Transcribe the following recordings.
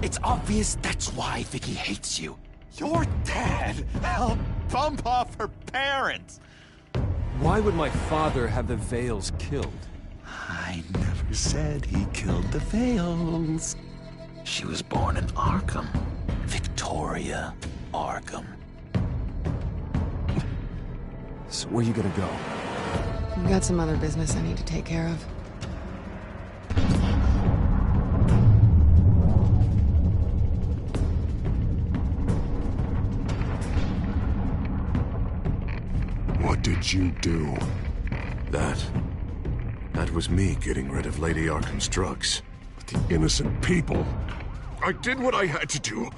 It's obvious that's why Vicky hates you. Your dad helped bump off her parents. Why would my father have the Vales killed? I never said he killed the Vales. She was born in Arkham. Victoria Arkham. So where you gonna go? I've got some other business I need to take care of. What did you do? That was me getting rid of Lady Arkham's drugs. But the innocent people... I did what I had to do.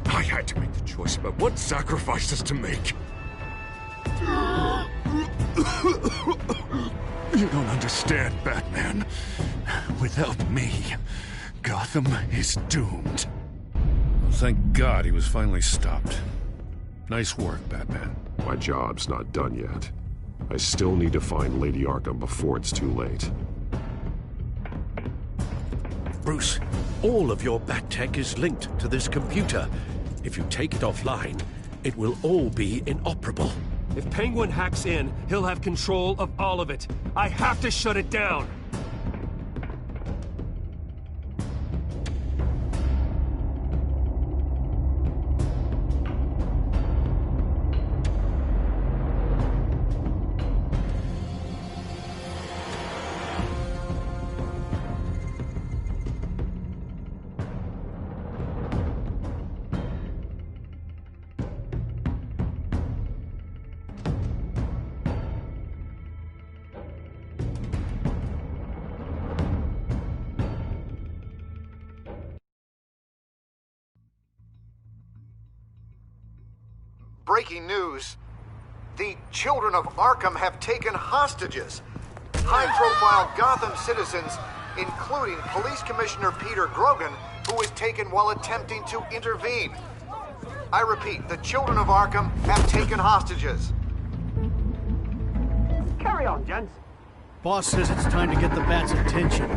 I had to make the choice about what sacrifices to make. You don't understand, Batman. Without me, Gotham is doomed. Well, thank God he was finally stopped. Nice work, Batman. My job's not done yet. I still need to find Lady Arkham before it's too late. Bruce, all of your Bat-Tech is linked to this computer. If you take it offline, it will all be inoperable. If Penguin hacks in, he'll have control of all of it. I have to shut it down! Breaking news. The children of Arkham have taken hostages. High-profile Gotham citizens, including Police Commissioner Peter Grogan, who was taken while attempting to intervene. I repeat, the children of Arkham have taken hostages. Carry on, gents. Boss says it's time to get the Bat's attention.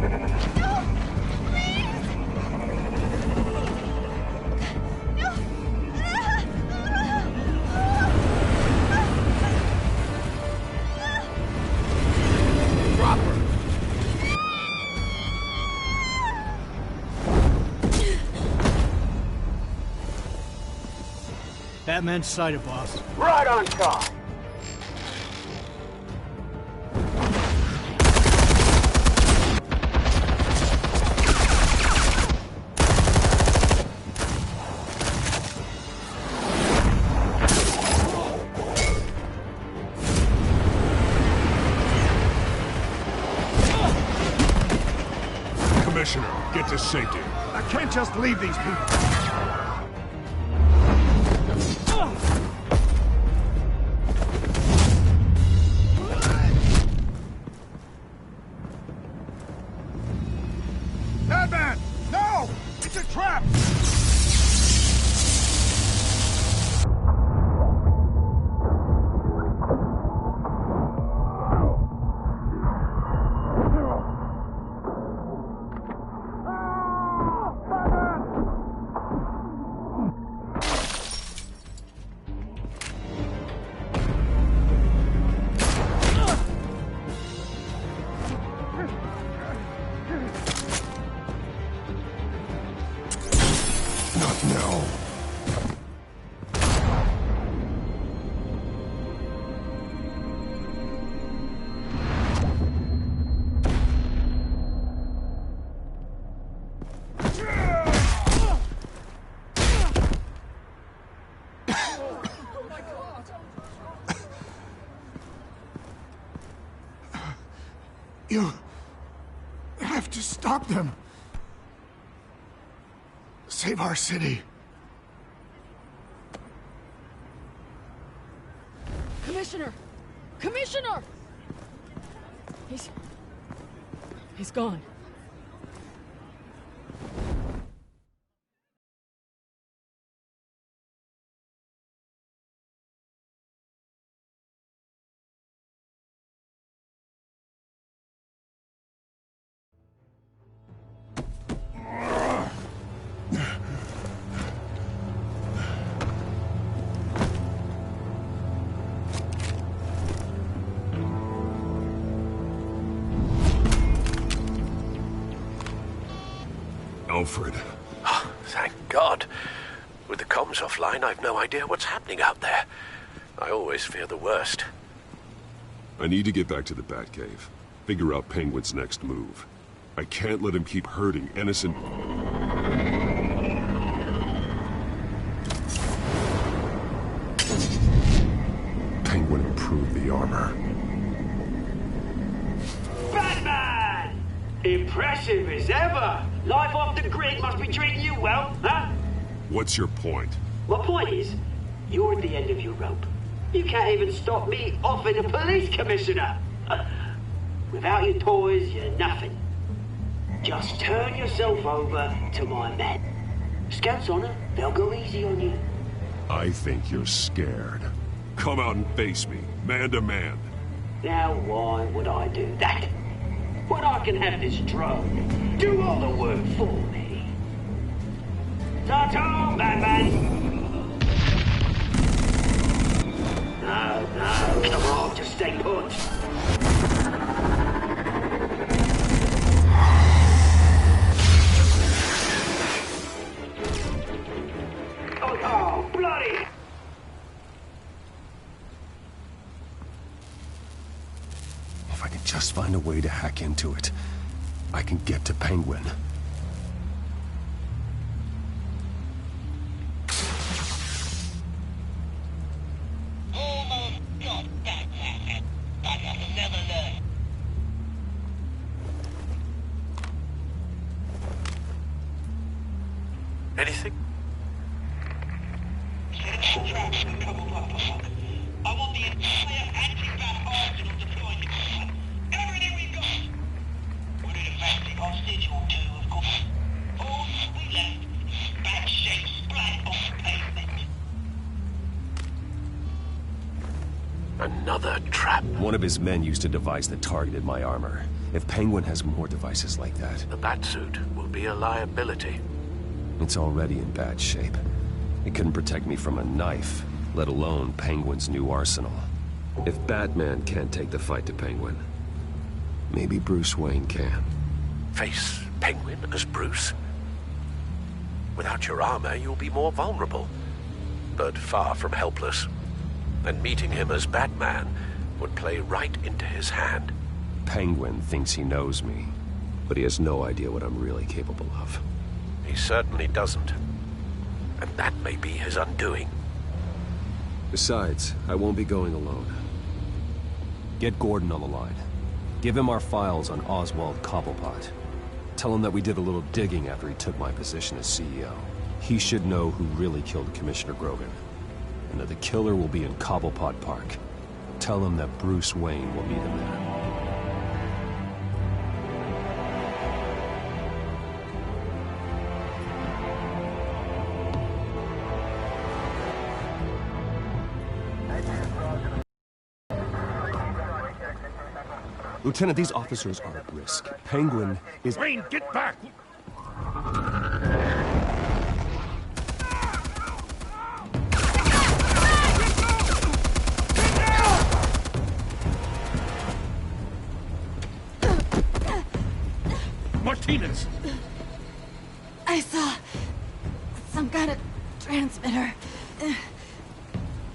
Batman's sighted, boss. Right on top! Commissioner, get to safety. I can't just leave these people. Batman! No! It's a trap! Not now. You have to stop them. Save our city. Commissioner! Commissioner! He's gone. Alfred. Oh, thank God. With the comms offline, I've no idea what's happening out there. I always fear the worst. I need to get back to the Batcave. Figure out Penguin's next move. I can't let him keep hurting innocent... Penguin improved the armor. Batman! Impressive as ever. Life off the grid must be treating you well, huh? What's your point? My point is, you're at the end of your rope. You can't even stop me offing a police commissioner. Without your toys, you're nothing. Just turn yourself over to my men. Scouts honor, they'll go easy on you. I think you're scared. Come out and face me, man to man. Now why would I do that? When I can have this drone do all the work for me. Ta-ta, Batman! No, come on, just stay put. Oh, bloody! If I can just find a way to hack into it, I can get to Penguin. Anything? I want the entire anti-bat arsenal deployed. Everything we've got. We're in a plastic hostage or two, of course. All we left is bad shape splat on the pavement. Another trap. One of his men used a device that targeted my armor. If Penguin has more devices like that... The Batsuit will be a liability. It's already in bad shape. It couldn't protect me from a knife, let alone Penguin's new arsenal. If Batman can't take the fight to Penguin, maybe Bruce Wayne can. Face Penguin as Bruce? Without your armor, you'll be more vulnerable, but far from helpless. And meeting him as Batman would play right into his hand. Penguin thinks he knows me, but he has no idea what I'm really capable of. He certainly doesn't. And that may be his undoing. Besides, I won't be going alone. Get Gordon on the line. Give him our files on Oswald Cobblepot. Tell him that we did a little digging after he took my position as CEO. He should know who really killed Commissioner Grogan, and that the killer will be in Cobblepot Park. Tell him that Bruce Wayne will meet him there. Lieutenant, these officers are at risk. Penguin is... Wayne, get back! Martinez! I saw some kind of transmitter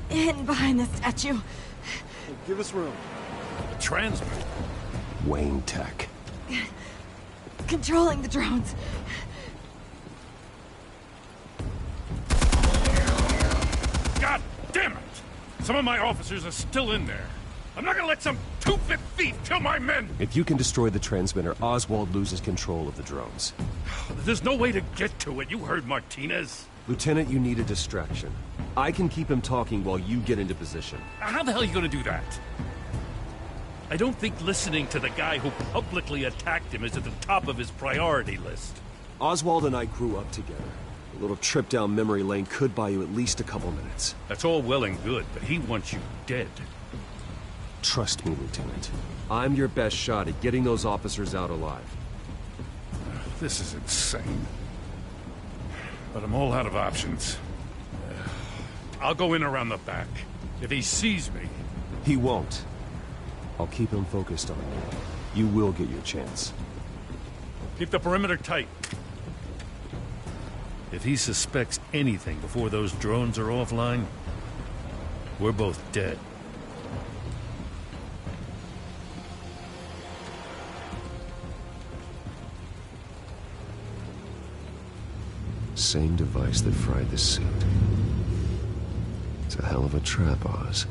hidden behind the statue. Hey, give us room. A transmitter? Wayne Tech. Controlling the drones. God damn it! Some of my officers are still in there. I'm not gonna let some two-bit thief kill my men! If you can destroy the transmitter, Oswald loses control of the drones. There's no way to get to it. You heard Martinez. Lieutenant, you need a distraction. I can keep him talking while you get into position. How the hell are you gonna do that? I don't think listening to the guy who publicly attacked him is at the top of his priority list. Oswald and I grew up together. A little trip down memory lane could buy you at least a couple minutes. That's all well and good, but he wants you dead. Trust me, Lieutenant. I'm your best shot at getting those officers out alive. This is insane. But I'm all out of options. I'll go in around the back. If he sees me... He won't. I'll keep him focused on you. You will get your chance. Keep the perimeter tight. If he suspects anything before those drones are offline, we're both dead. Same device that fried the suit. It's a hell of a trap, Oz.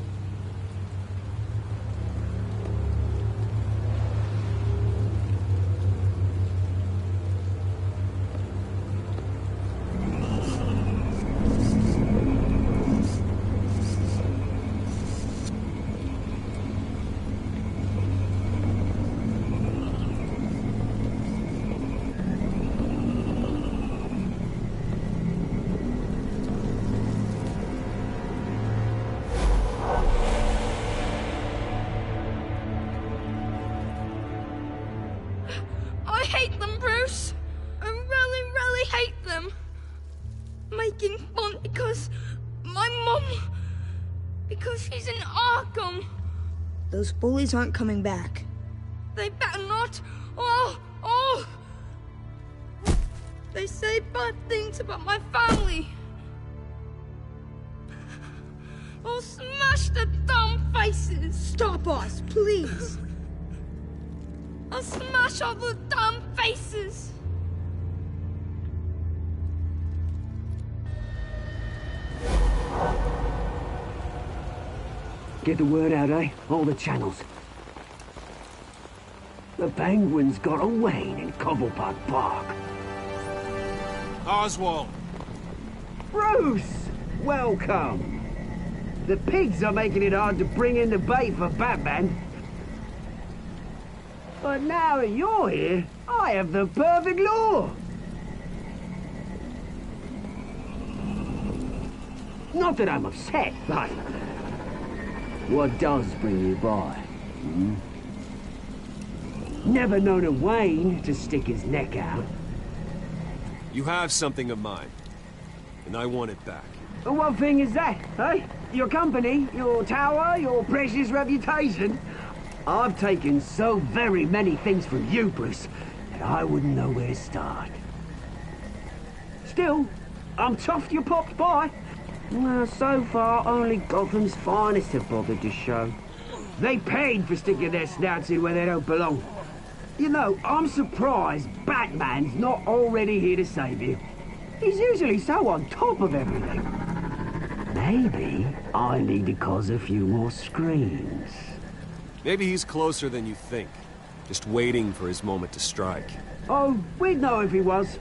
I hate them, Bruce. I really, really hate them. Making fun because my mum... because she's in Arkham. Those bullies aren't coming back. They better not. Oh! They say bad things about my family. I'll smash the dumb faces. Stop us, please. I'll smash all the damn faces! Get the word out, eh? All the channels. The Penguin's got a Wayne in Cobblepot Park. Oswald! Bruce! Welcome! The pigs are making it hard to bring in the bait for Batman. But now that you're here, I have the perfect lure. Not that I'm upset, but... what does bring you by? Hmm? Never known a Wayne to stick his neck out. You have something of mine, and I want it back. What thing is that, eh? Your company, your tower, your precious reputation? I've taken so very many things from you, Bruce, that I wouldn't know where to start. Still, I'm chuffed you popped by. Well, so far, only Gotham's finest have bothered to show. They paid for sticking their snouts in where they don't belong. You know, I'm surprised Batman's not already here to save you. He's usually so on top of everything. Maybe I need to cause a few more screams. Maybe he's closer than you think. Just waiting for his moment to strike. Oh, we'd know if he was.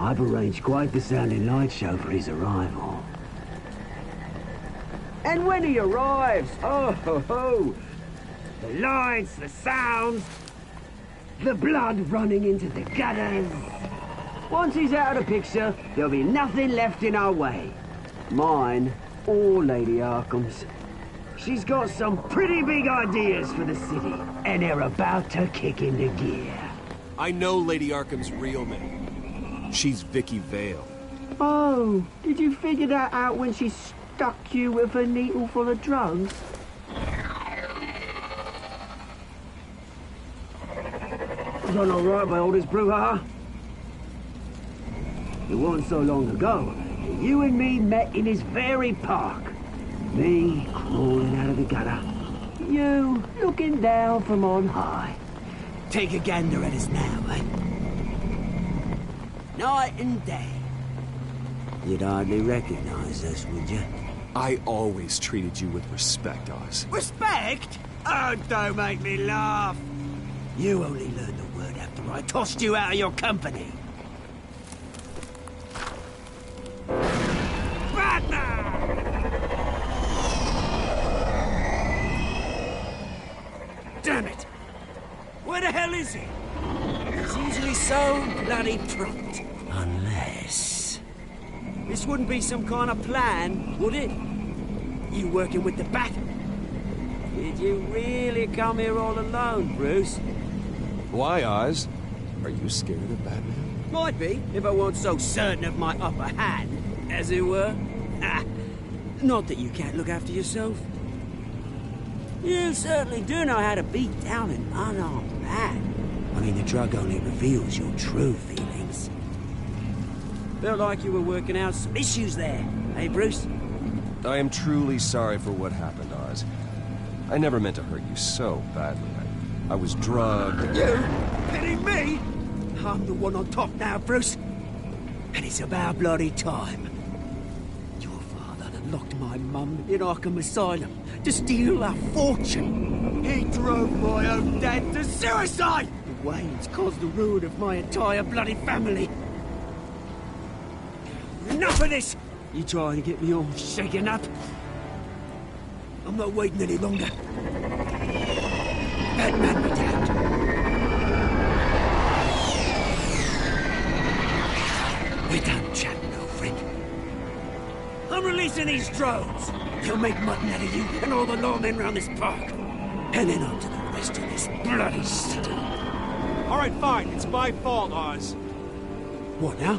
I've arranged quite the sounding light show for his arrival. And when he arrives, oh ho ho! The lights, the sounds, the blood running into the gutters. Once he's out of the picture, there'll be nothing left in our way. Mine or Lady Arkham's. She's got some pretty big ideas for the city, and they're about to kick into gear. I know Lady Arkham's real name. She's Vicky Vale. Oh, did you figure that out when she stuck you with a needle full of drugs? Done all right by all this brouhaha? It wasn't so long ago that you and me met in this very park. Me crawling out of the gutter. You looking down from on high. Take a gander at us now, eh? Night and day. You'd hardly recognize us, would you? I always treated you with respect, Oz. Respect? Oh, don't make me laugh. You only learned the word after I tossed you out of your company. Damn it! Where the hell is he? He's usually so bloody prompt. Unless... this wouldn't be some kind of plan, would it? You working with the Bat? Did you really come here all alone, Bruce? Why, Oz? Are you scared of Batman? Might be, if I weren't so certain of my upper hand, as it were. Not that you can't look after yourself. You certainly do know how to beat down an unarmed man. I mean, the drug only reveals your true feelings. Felt like you were working out some issues there, eh, Bruce? I am truly sorry for what happened, Oz. I never meant to hurt you so badly. I was drugged. You? Pity me? I'm the one on top now, Bruce. And it's about bloody time. Your father locked my mum in Arkham Asylum to steal our fortune. He drove my own dad to suicide! The Waynes caused the ruin of my entire bloody family. Enough of this! You trying to get me all shaken up? I'm not waiting any longer. Batman be damned. We're done chatting, old friend. I'm releasing these drones. They'll make mutton out of you and all the lawmen around this park. And then on to the rest of this bloody city. All right, fine. It's my fault, Oz. What now?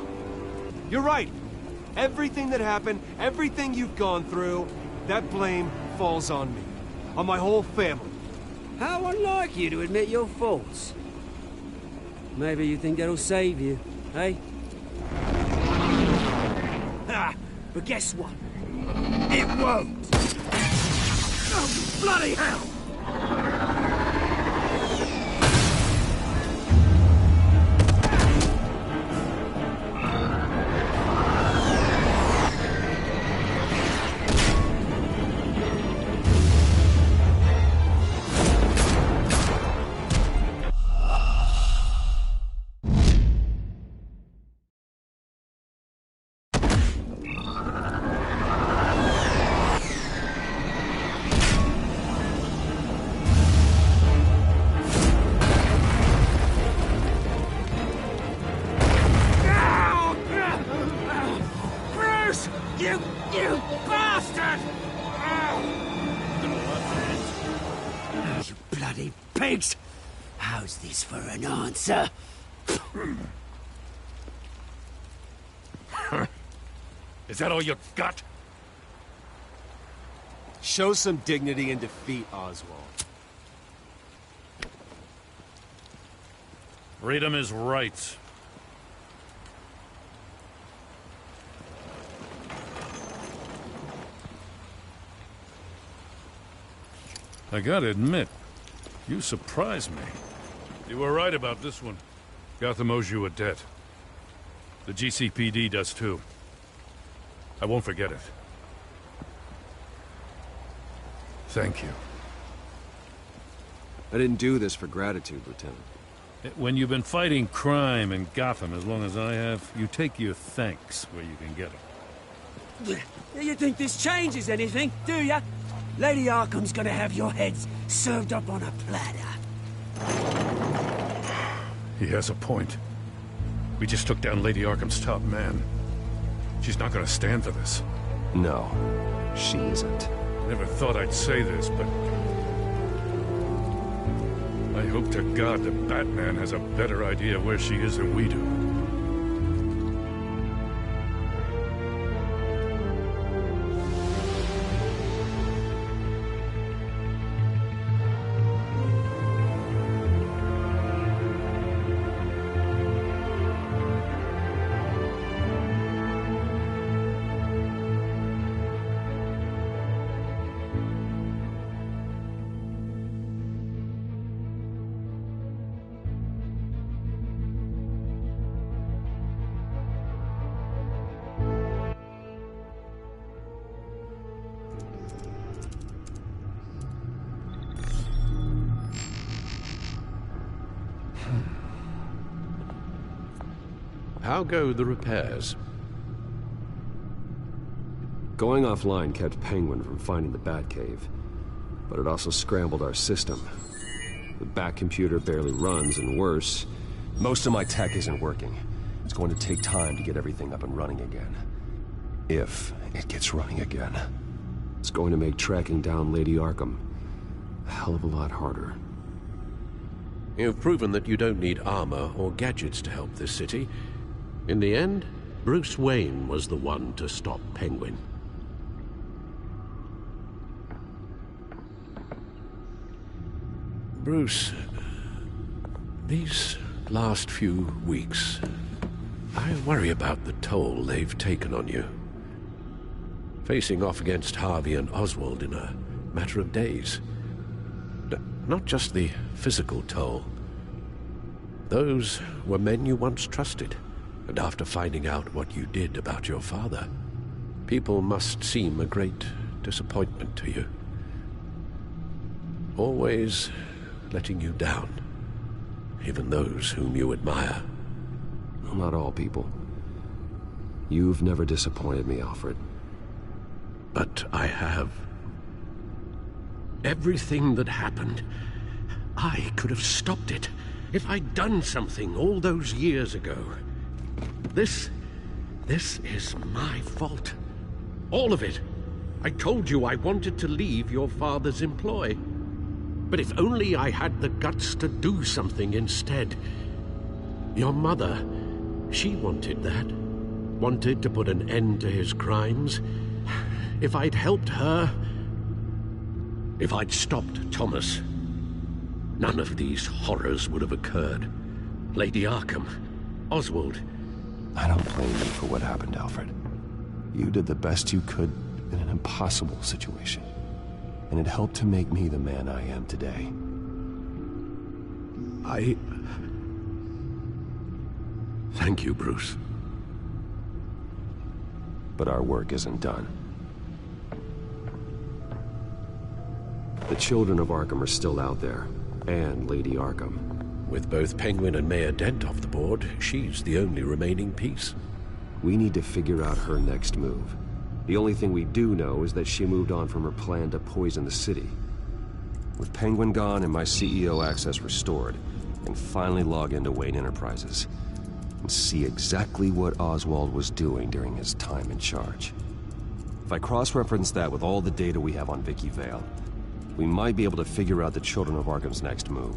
You're right. Everything that happened, everything you've gone through, that blame falls on me. On my whole family. How unlike you to admit your faults. Maybe you think that'll save you, eh? Ah, but guess what? It won't! Oh, bloody hell! You bastard! You bloody pigs! How's this for an answer? Is that all you got? Show some dignity in defeat, Oswald. Freedom is right. I gotta admit, you surprised me. You were right about this one. Gotham owes you a debt. The GCPD does too. I won't forget it. Thank you. I didn't do this for gratitude, Lieutenant. When you've been fighting crime in Gotham as long as I have, you take your thanks where you can get them. You think this changes anything, do ya? Lady Arkham's gonna have your heads served up on a platter. He has a point. We just took down Lady Arkham's top man. She's not gonna stand for this. No, she isn't. Never thought I'd say this, but I hope to God that Batman has a better idea where she is than we do. How go the repairs? Going offline kept Penguin from finding the Batcave, but it also scrambled our system. The Bat computer barely runs, and worse, most of my tech isn't working. It's going to take time to get everything up and running again. If it gets running again. It's going to make tracking down Lady Arkham a hell of a lot harder. You've proven that you don't need armor or gadgets to help this city. In the end, Bruce Wayne was the one to stop Penguin. Bruce, these last few weeks, I worry about the toll they've taken on you. Facing off against Harvey and Oswald in a matter of days. Not just the physical toll. Those were men you once trusted, and after finding out what you did about your father, people must seem a great disappointment to you. Always letting you down, even those whom you admire. Well, not all people. You've never disappointed me, Alfred. But I have. Everything that happened, I could have stopped it if I'd done something all those years ago. This is my fault. All of it. I told you I wanted to leave your father's employ. But if only I had the guts to do something instead. Your mother, she wanted that. Wanted to put an end to his crimes. If I'd helped her, if I'd stopped Thomas, none of these horrors would have occurred. Lady Arkham, Oswald. I don't blame you for what happened, Alfred. You did the best you could in an impossible situation. And it helped to make me the man I am today. Thank you, Bruce. But our work isn't done. The children of Arkham are still out there, and Lady Arkham. With both Penguin and Mayor Dent off the board, she's the only remaining piece. We need to figure out her next move. The only thing we do know is that she moved on from her plan to poison the city. With Penguin gone and my CEO access restored, I can finally log into Wayne Enterprises and see exactly what Oswald was doing during his time in charge. If I cross-reference that with all the data we have on Vicky Vale, we might be able to figure out the Children of Arkham's next move.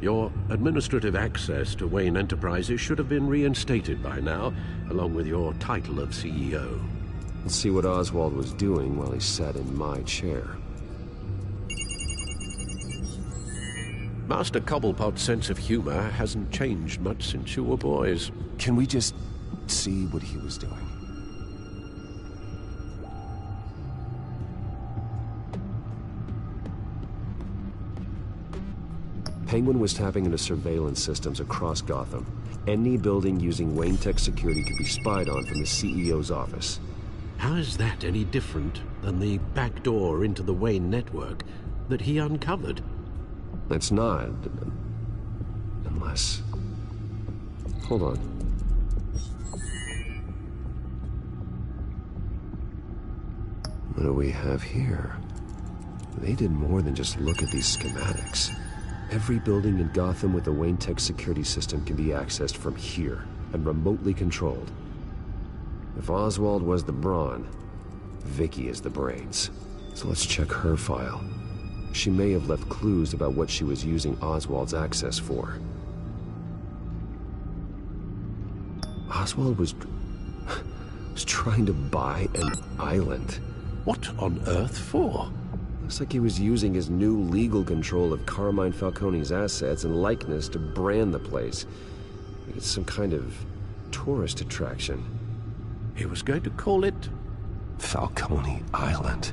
Your administrative access to Wayne Enterprises should have been reinstated by now, along with your title of CEO. Let's see what Oswald was doing while he sat in my chair. Master Cobblepot's sense of humor hasn't changed much since you were boys. Can we just see what he was doing? Penguin was tapping into surveillance systems across Gotham. Any building using Wayne Tech security could be spied on from the CEO's office. How is that any different than the back door into the Wayne network that he uncovered? It's not. Unless... Hold on. What do we have here? They did more than just look at these schematics. Every building in Gotham with a Wayne Tech security system can be accessed from here and remotely controlled. If Oswald was the brawn, Vicky is the brains. So let's check her file. She may have left clues about what she was using Oswald's access for. Oswald was trying to buy an island. What on earth for? Looks like he was using his new legal control of Carmine Falcone's assets and likeness to brand the place. It's some kind of tourist attraction. He was going to call it... Falcone Island.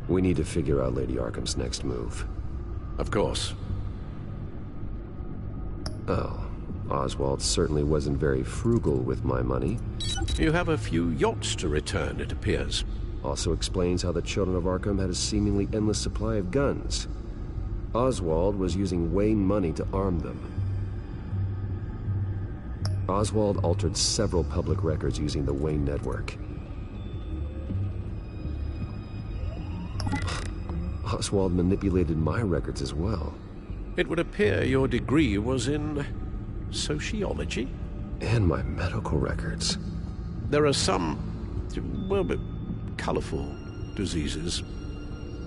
We need to figure out Lady Arkham's next move. Of course. Oh, Oswald certainly wasn't very frugal with my money. You have a few yachts to return, it appears. Also explains how the Children of Arkham had a seemingly endless supply of guns. Oswald was using Wayne money to arm them. Oswald altered several public records using the Wayne network. Oswald manipulated my records as well. It would appear your degree was in... sociology? And my medical records. There are some, well, colorful diseases.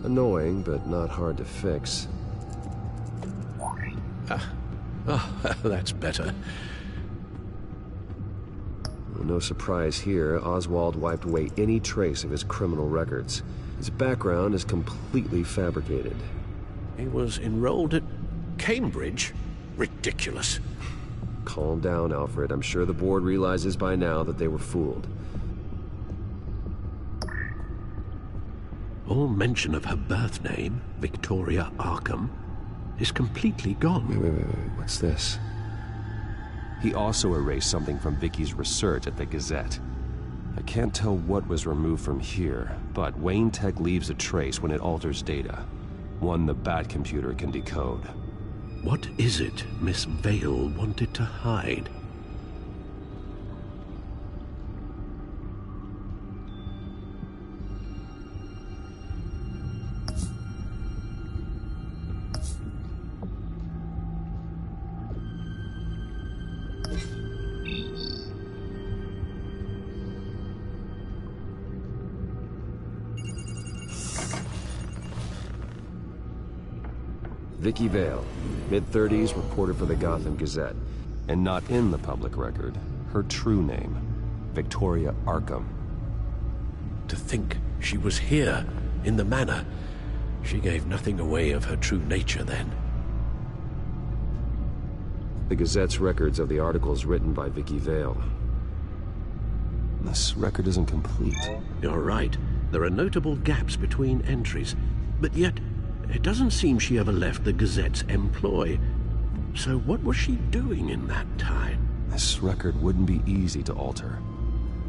Annoying, but not hard to fix. That's better. No surprise here, Oswald wiped away any trace of his criminal records. His background is completely fabricated. He was enrolled at Cambridge? Ridiculous. Calm down, Alfred. I'm sure the board realizes by now that they were fooled. All mention of her birth name, Victoria Arkham, is completely gone. Wait. What's this? He also erased something from Vicky's research at the Gazette. I can't tell what was removed from here, but Wayne Tech leaves a trace when it alters data. One the Bat computer can decode. What is it Miss Vale wanted to hide? Vicky Vale, mid-30s, reporter for the Gotham Gazette. And not in the public record, her true name, Victoria Arkham. To think she was here, in the manor. She gave nothing away of her true nature then. The Gazette's records of the articles written by Vicky Vale. This record isn't complete. You're right. There are notable gaps between entries. But yet, it doesn't seem she ever left the Gazette's employ. So what was she doing in that time? This record wouldn't be easy to alter.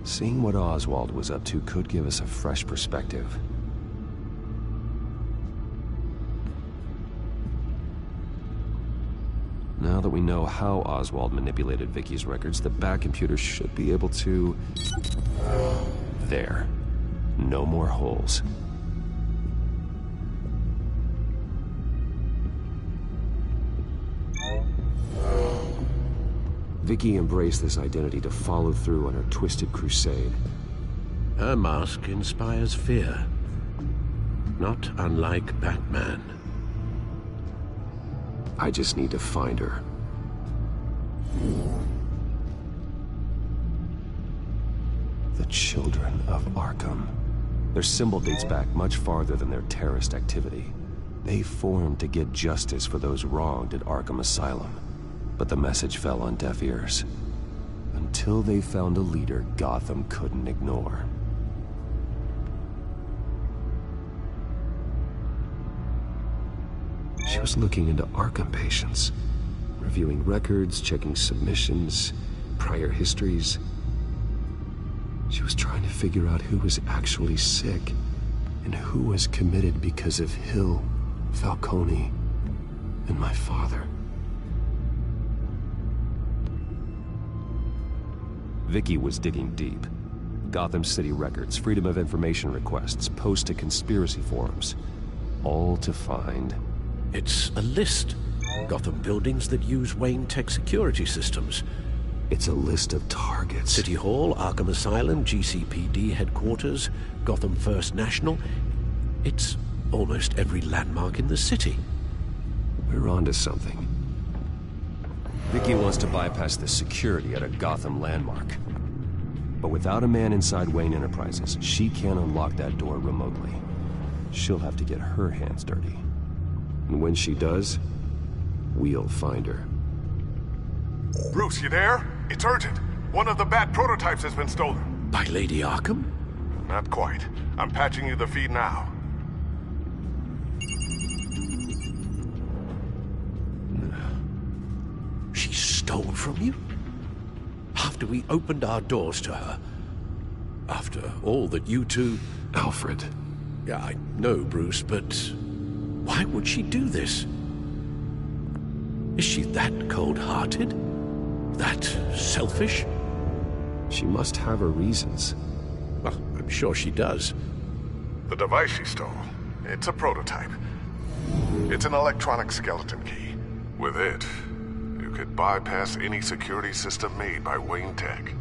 Seeing what Oswald was up to could give us a fresh perspective. Now that we know how Oswald manipulated Vicky's records, the Bat computer should be able to... There. No more holes. Vicky embraced this identity to follow through on her twisted crusade. Her mask inspires fear. Not unlike Batman. I just need to find her. The Children of Arkham. Their symbol dates back much farther than their terrorist activity. They formed to get justice for those wronged at Arkham Asylum. But the message fell on deaf ears. Until they found a leader Gotham couldn't ignore. She was looking into Arkham patients, reviewing records, checking submissions, prior histories. She was trying to figure out who was actually sick and who was committed because of Hill, Falcone, and my father. Vicky was digging deep. Gotham City records, Freedom of Information requests, posts to conspiracy forums. All to find... It's a list. Gotham buildings that use Wayne Tech security systems. It's a list of targets. City Hall, Arkham Asylum, GCPD headquarters, Gotham First National. It's almost every landmark in the city. We're onto something. Vicky wants to bypass the security at a Gotham landmark. But without a man inside Wayne Enterprises, she can't unlock that door remotely. She'll have to get her hands dirty. And when she does, we'll find her. Bruce, you there? It's urgent. One of the Bat prototypes has been stolen. By Lady Arkham? Not quite. I'm patching you the feed now. She stole from you? After we opened our doors to her? After all that you two... Alfred. Yeah, I know, Bruce, but... why would she do this? Is she that cold-hearted? That selfish? She must have her reasons. Well, I'm sure she does. The device she stole, it's a prototype. It's an electronic skeleton key. With it, you could bypass any security system made by Wayne Tech.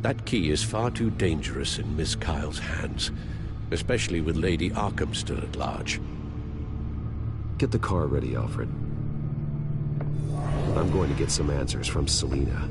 That key is far too dangerous in Miss Kyle's hands, especially with Lady Arkham still at large. Get the car ready, Alfred. I'm going to get some answers from Selina.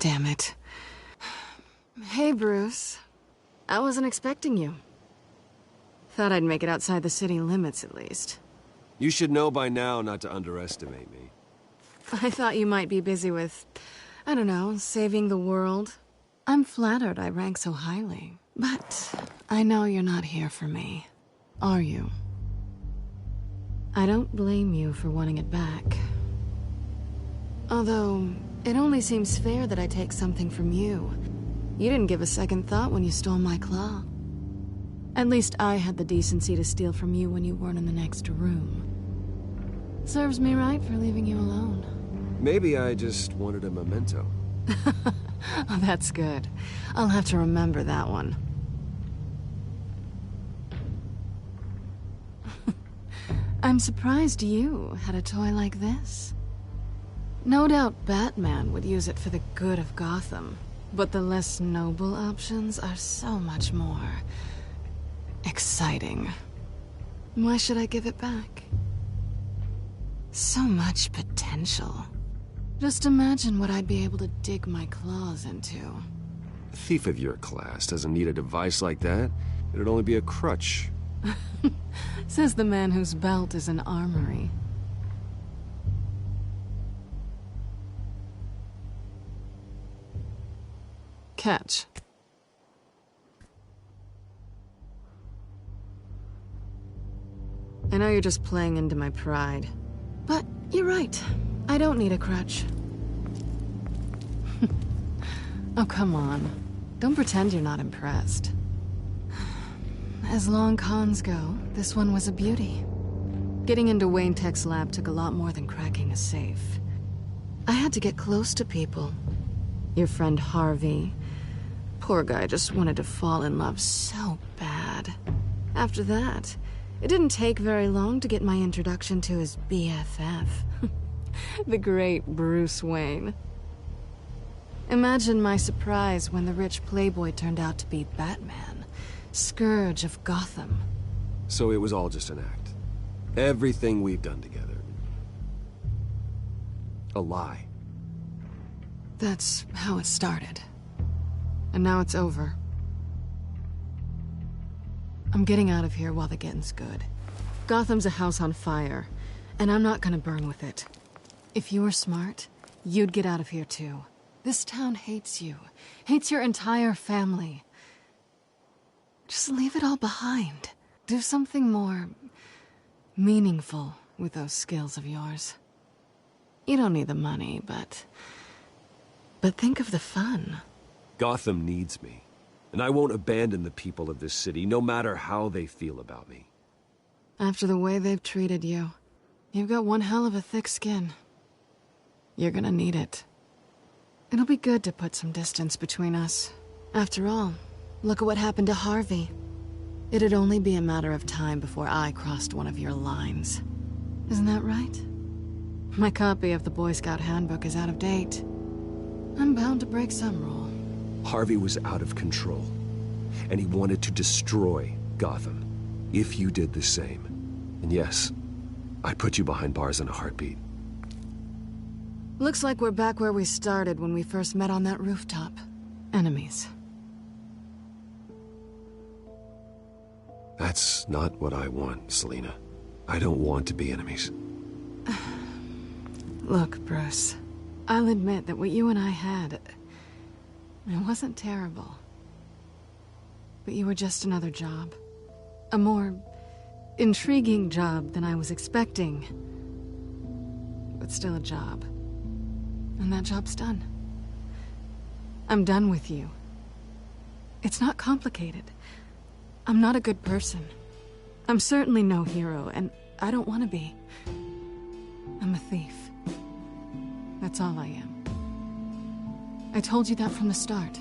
Damn it. Hey, Bruce. I wasn't expecting you. Thought I'd make it outside the city limits, at least. You should know by now not to underestimate me. I thought you might be busy with, I don't know, saving the world. I'm flattered I rank so highly. But I know you're not here for me, are you? I don't blame you for wanting it back. Although, it only seems fair that I take something from you. You didn't give a second thought when you stole my claw. At least I had the decency to steal from you when you weren't in the next room. Serves me right for leaving you alone. Maybe I just wanted a memento. Oh, that's good. I'll have to remember that one. I'm surprised you had a toy like this. No doubt Batman would use it for the good of Gotham, but the less noble options are so much more exciting. Why should I give it back? So much potential. Just imagine what I'd be able to dig my claws into. A thief of your class doesn't need a device like that. It'd only be a crutch. Says the man whose belt is an armory. Catch. I know you're just playing into my pride, but you're right. I don't need a crutch. Oh, come on. Don't pretend you're not impressed. As long cons go, this one was a beauty. Getting into Wayne Tech's lab took a lot more than cracking a safe. I had to get close to people. Your friend Harvey. Poor guy just wanted to fall in love so bad. After that, it didn't take very long to get my introduction to his BFF. The great Bruce Wayne. Imagine my surprise when the rich playboy turned out to be Batman, Scourge of Gotham. So it was all just an act. Everything we've done together. A lie. That's how it started. And now it's over. I'm getting out of here while the getting's good. Gotham's a house on fire, and I'm not gonna burn with it. If you were smart, you'd get out of here too. This town hates you. Hates your entire family. Just leave it all behind. Do something more meaningful with those skills of yours. You don't need the money, but think of the fun. Gotham needs me, and I won't abandon the people of this city, no matter how they feel about me. After the way they've treated you, you've got one hell of a thick skin. You're gonna need it. It'll be good to put some distance between us. After all, look at what happened to Harvey. It'd only be a matter of time before I crossed one of your lines. Isn't that right? My copy of the Boy Scout Handbook is out of date. I'm bound to break some rule. Harvey was out of control, and he wanted to destroy Gotham. If you did the same. And yes, I'd put you behind bars in a heartbeat. Looks like we're back where we started when we first met on that rooftop. Enemies. That's not what I want, Selina. I don't want to be enemies. Look, Bruce. I'll admit that what you and I had... it wasn't terrible. But you were just another job. A more intriguing job than I was expecting. But still a job. And that job's done. I'm done with you. It's not complicated. I'm not a good person. I'm certainly no hero, and I don't want to be. I'm a thief. That's all I am. I told you that from the start.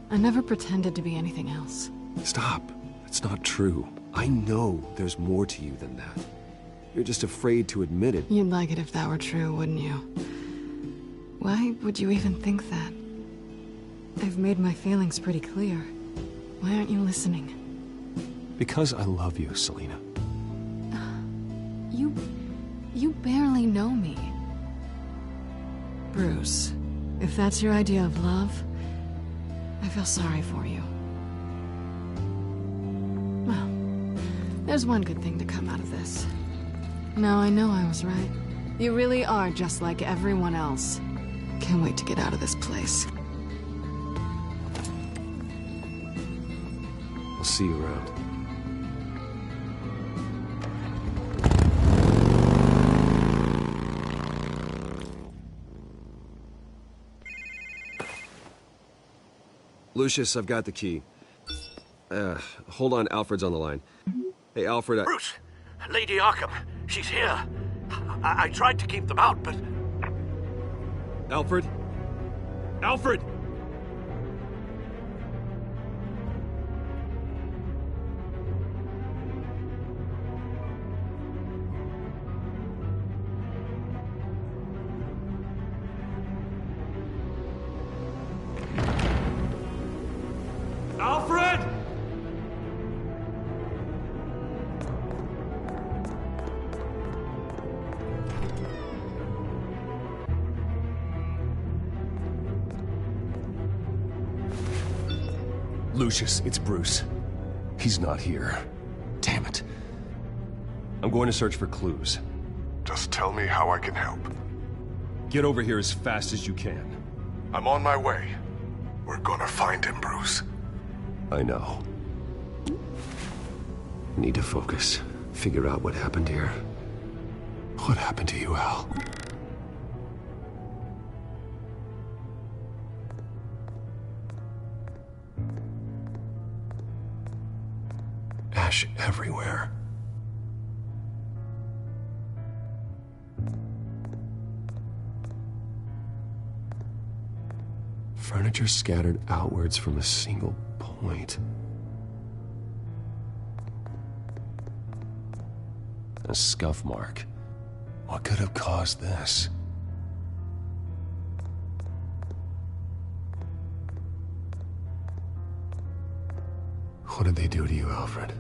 I never pretended to be anything else. Stop. It's not true. I know there's more to you than that. You're just afraid to admit it. You'd like it if that were true, wouldn't you? Why would you even think that? I've made my feelings pretty clear. Why aren't you listening? Because I love you, Selina. You barely know me. Bruce, if that's your idea of love, I feel sorry for you. Well, there's one good thing to come out of this. Now I know I was right. You really are just like everyone else. Can't wait to get out of this place. I'll see you around. Lucius, I've got the key. Hold on, Alfred's on the line. Hey, Alfred, Bruce! Lady Arkham, she's here. I tried to keep them out, but... Alfred? Alfred! Alfred! Lucius, it's Bruce. He's not here. Damn it. I'm going to search for clues. Just tell me how I can help. Get over here as fast as you can. I'm on my way. We're gonna find him, Bruce. I know. Need to focus. Figure out what happened here. What happened to you, Al? Ash everywhere. Furniture scattered outwards from a single point. A scuff mark. What could have caused this? What did they do to you, Alfred?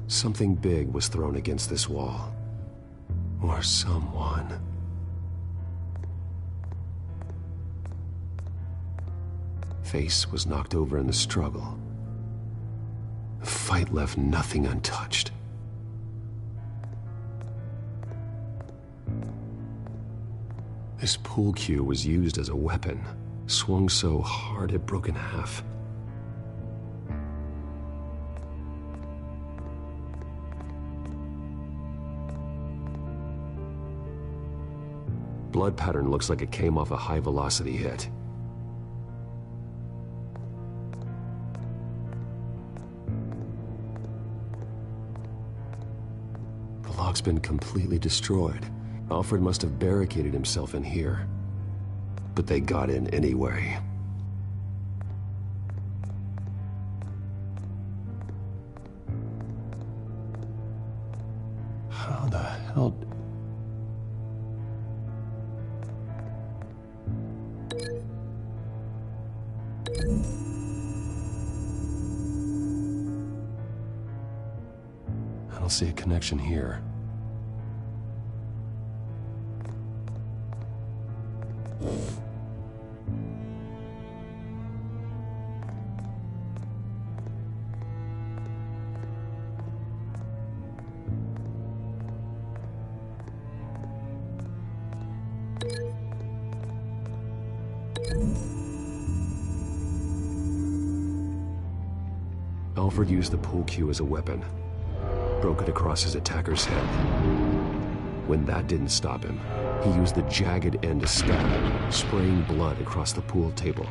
Something big was thrown against this wall. Or someone. Face was knocked over in the struggle. The fight left nothing untouched. This pool cue was used as a weapon, swung so hard it broke in half. Blood pattern looks like it came off a high-velocity hit. The lock's been completely destroyed. Alfred must have barricaded himself in here. But they got in anyway. How the hell... I don't see a connection here. Alfred used the pool cue as a weapon. Broke it across his attacker's head. When that didn't stop him, he used the jagged end to stab, spraying blood across the pool table.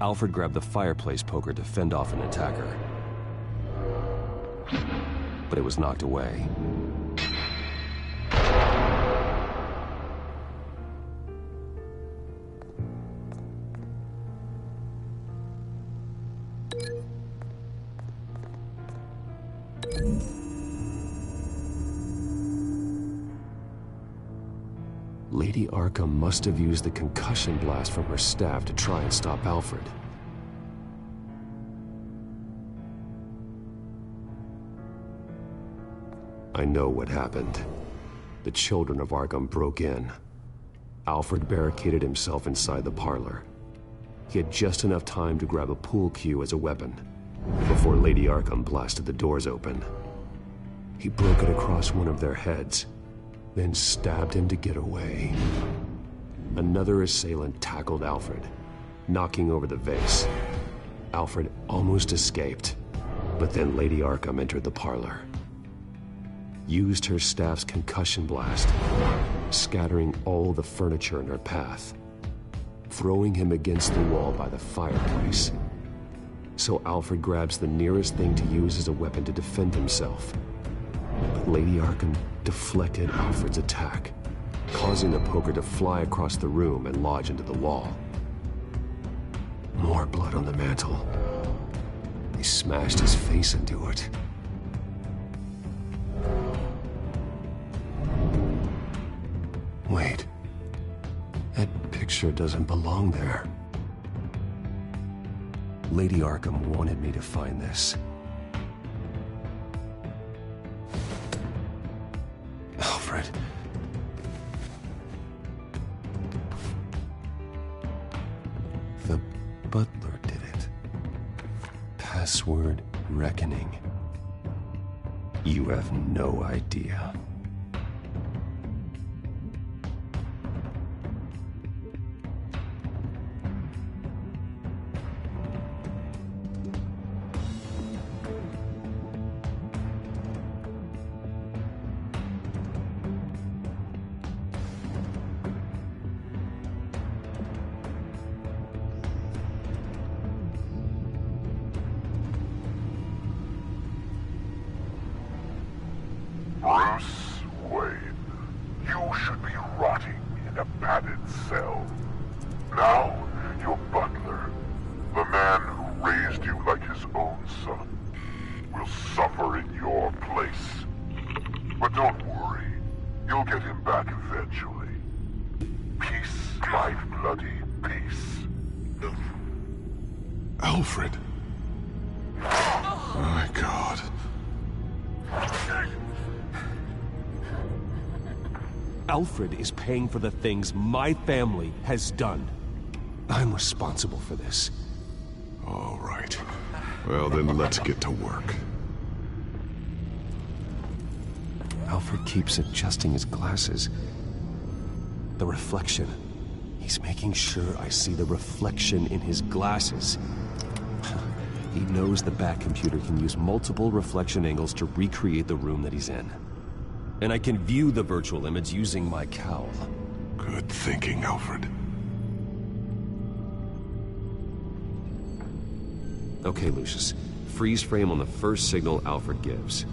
Alfred grabbed the fireplace poker to fend off an attacker. But it was knocked away. Lady Arkham must have used the concussion blast from her staff to try and stop Alfred. I know what happened. The children of Arkham broke in. Alfred barricaded himself inside the parlor. He had just enough time to grab a pool cue as a weapon before Lady Arkham blasted the doors open. He broke it across one of their heads, then stabbed him to get away. Another assailant tackled Alfred, knocking over the vase. Alfred almost escaped, but then Lady Arkham entered the parlor. Used her staff's concussion blast, scattering all the furniture in her path, throwing him against the wall by the fireplace. So Alfred grabs the nearest thing to use as a weapon to defend himself. But Lady Arkham deflected Alfred's attack, causing the poker to fly across the room and lodge into the wall. More blood on the mantel. They smashed his face into it. Wait. That picture doesn't belong there. Lady Arkham wanted me to find this. Alfred. The butler did it. Password reckoning. You have no idea. Bruce Wayne, you should be rotting in a padded cell. Now, your butler, the man who raised you like his own son, will suffer in your place. But don't worry, you'll get him back eventually. Peace, my bloody peace. Alfred. My God. Alfred is paying for the things my family has done. I'm responsible for this. All right. Well, then let's get to work. Alfred keeps adjusting his glasses. The reflection. He's making sure I see the reflection in his glasses. He knows the Batcomputer can use multiple reflection angles to recreate the room that he's in. And I can view the virtual image using my cowl. Good thinking, Alfred. Okay, Lucius. Freeze frame on the first signal Alfred gives.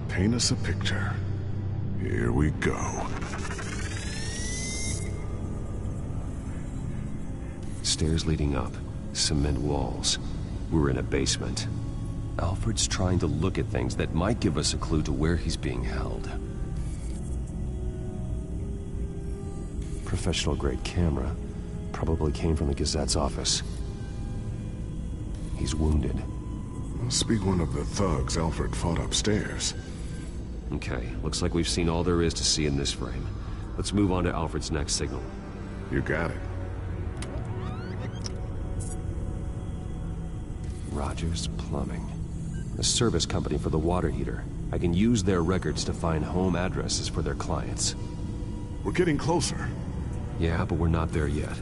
Paint us a picture. Here we go. Stairs leading up. Cement walls. We're in a basement. Alfred's trying to look at things that might give us a clue to where he's being held. Professional-grade camera. Probably came from the Gazette's office. He's wounded. Must be one of the thugs Alfred fought upstairs. Okay, looks like we've seen all there is to see in this frame. Let's move on to Alfred's next signal. You got it. Rogers Plumbing. a service company for the water heater. I can use their records to find home addresses for their clients. We're getting closer. Yeah, but we're not there yet.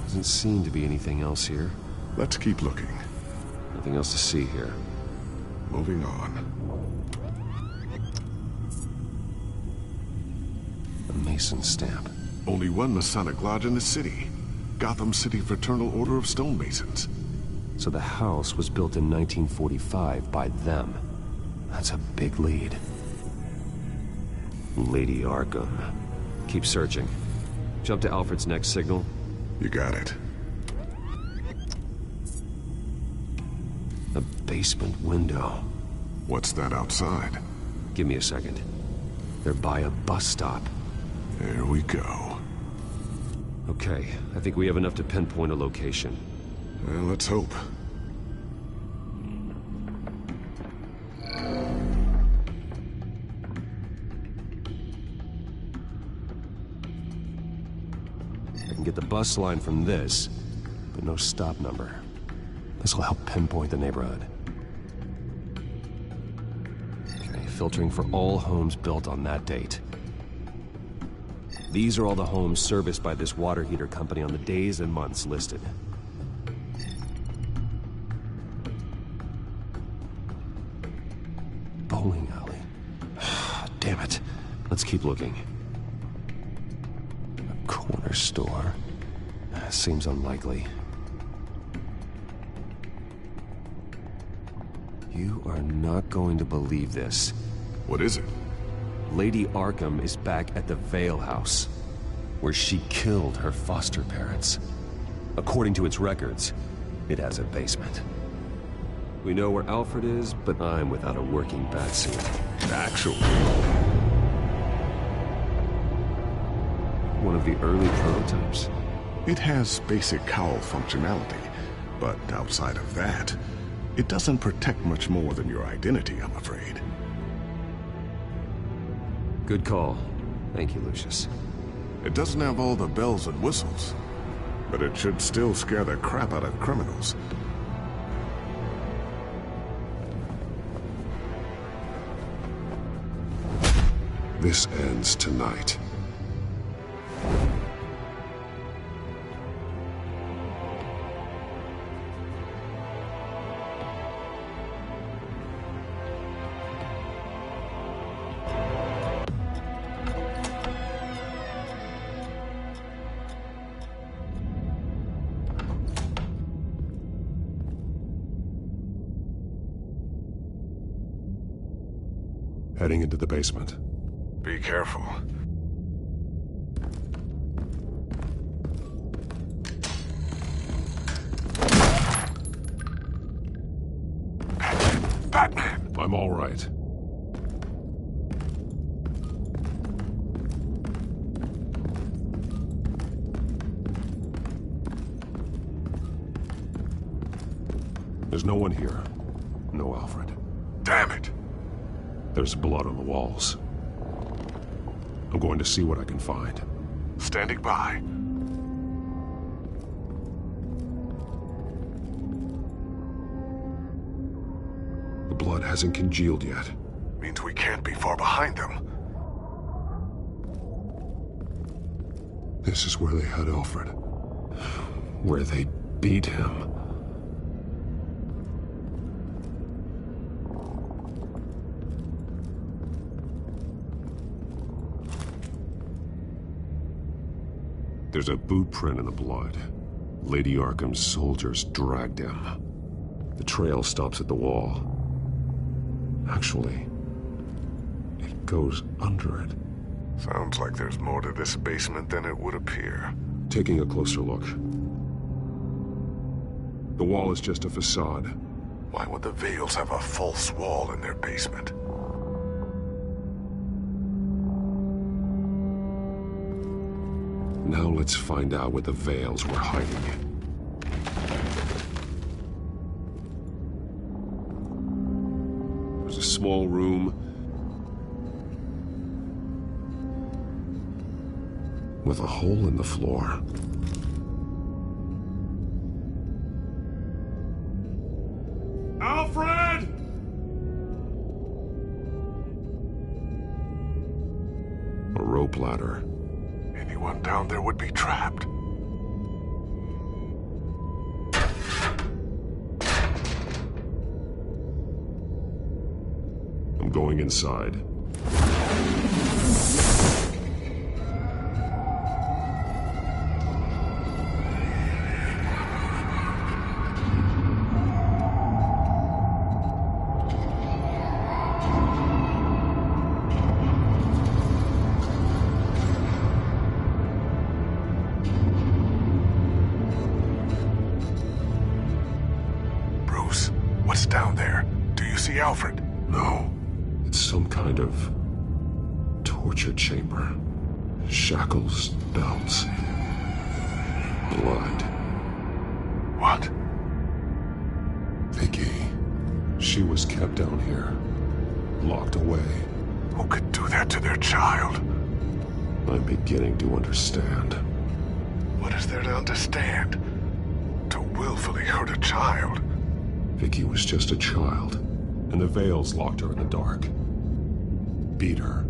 Doesn't seem to be anything else here. Let's keep looking. Nothing else to see here. Moving on. A Mason stamp. Only one Masonic lodge in the city. Gotham City Fraternal Order of Stonemasons. So the house was built in 1945 by them. That's a big lead. Lady Arkham. Keep searching. Jump to Alfred's next signal. You got it. A basement window. What's that outside? Give me a second. They're by a bus stop. There we go. Okay, I think we have enough to pinpoint a location. Well, let's hope. I can get the bus line from this, but no stop number. This will help pinpoint the neighborhood. Okay, filtering for all homes built on that date. These are all the homes serviced by this water heater company on the days and months listed. Bowling alley. Damn it. Let's keep looking. A corner store. Seems unlikely. You are not going to believe this. What is it? Lady Arkham is back at the Vale House, where she killed her foster parents. According to its records, it has a basement. We know where Alfred is, but I'm without a working batsuit. Actually. One of the early prototypes. It has basic cowl functionality, but outside of that, it doesn't protect much more than your identity, I'm afraid. Good call. Thank you, Lucius. It doesn't have all the bells and whistles, but it should still scare the crap out of criminals. This ends tonight. Heading into the basement. Be careful. Batman! I'm all right. There's no one here. No Alfred. Damn it! There's blood on the walls. I'm going to see what I can find. Standing by. The blood hasn't congealed yet. Means we can't be far behind them. This is where they had Alfred. Where they beat him. There's a boot print in the blood. Lady Arkham's soldiers dragged him. The trail stops at the wall. Actually, it goes under it. Sounds like there's more to this basement than it would appear. Taking a closer look. The wall is just a facade. Why would the Vales have a false wall in their basement? Now let's find out what the Vales were hiding. There's a small room with a hole in the floor. rope ladder. Anyone down there would be trapped. I'm going inside. Bruce, what's down there? Do you see Alfred? No. It's some kind of torture chamber. Shackles, belts, blood. What? Vicky. She was kept down here, locked away. Who could do that to their child? I'm beginning to understand. What is there to understand? To willfully hurt a child? Vicky was just a child, and the Veils locked her in the dark. Beat her.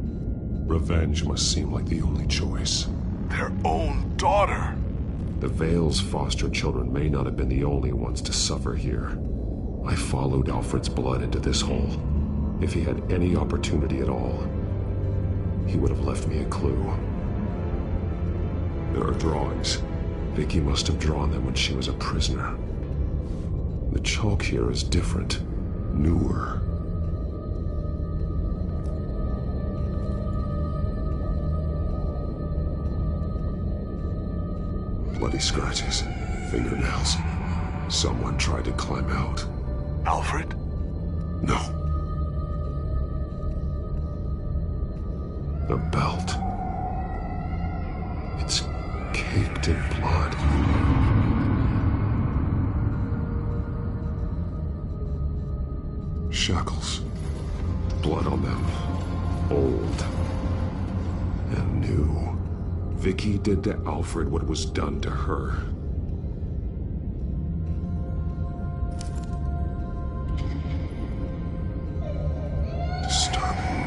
Revenge must seem like the only choice. Their own daughter! The Veils' foster children may not have been the only ones to suffer here. I followed Alfred's blood into this hole. If he had any opportunity at all, he would have left me a clue. There are drawings. Vicky must have drawn them when she was a prisoner. The chalk here is different, newer. Bloody scratches, fingernails. Someone tried to climb out. Alfred? No. The belt. It's caked in blood. Shackles. Blood on them. Old. And new. Vicky did to Alfred what was done to her. Disturbing.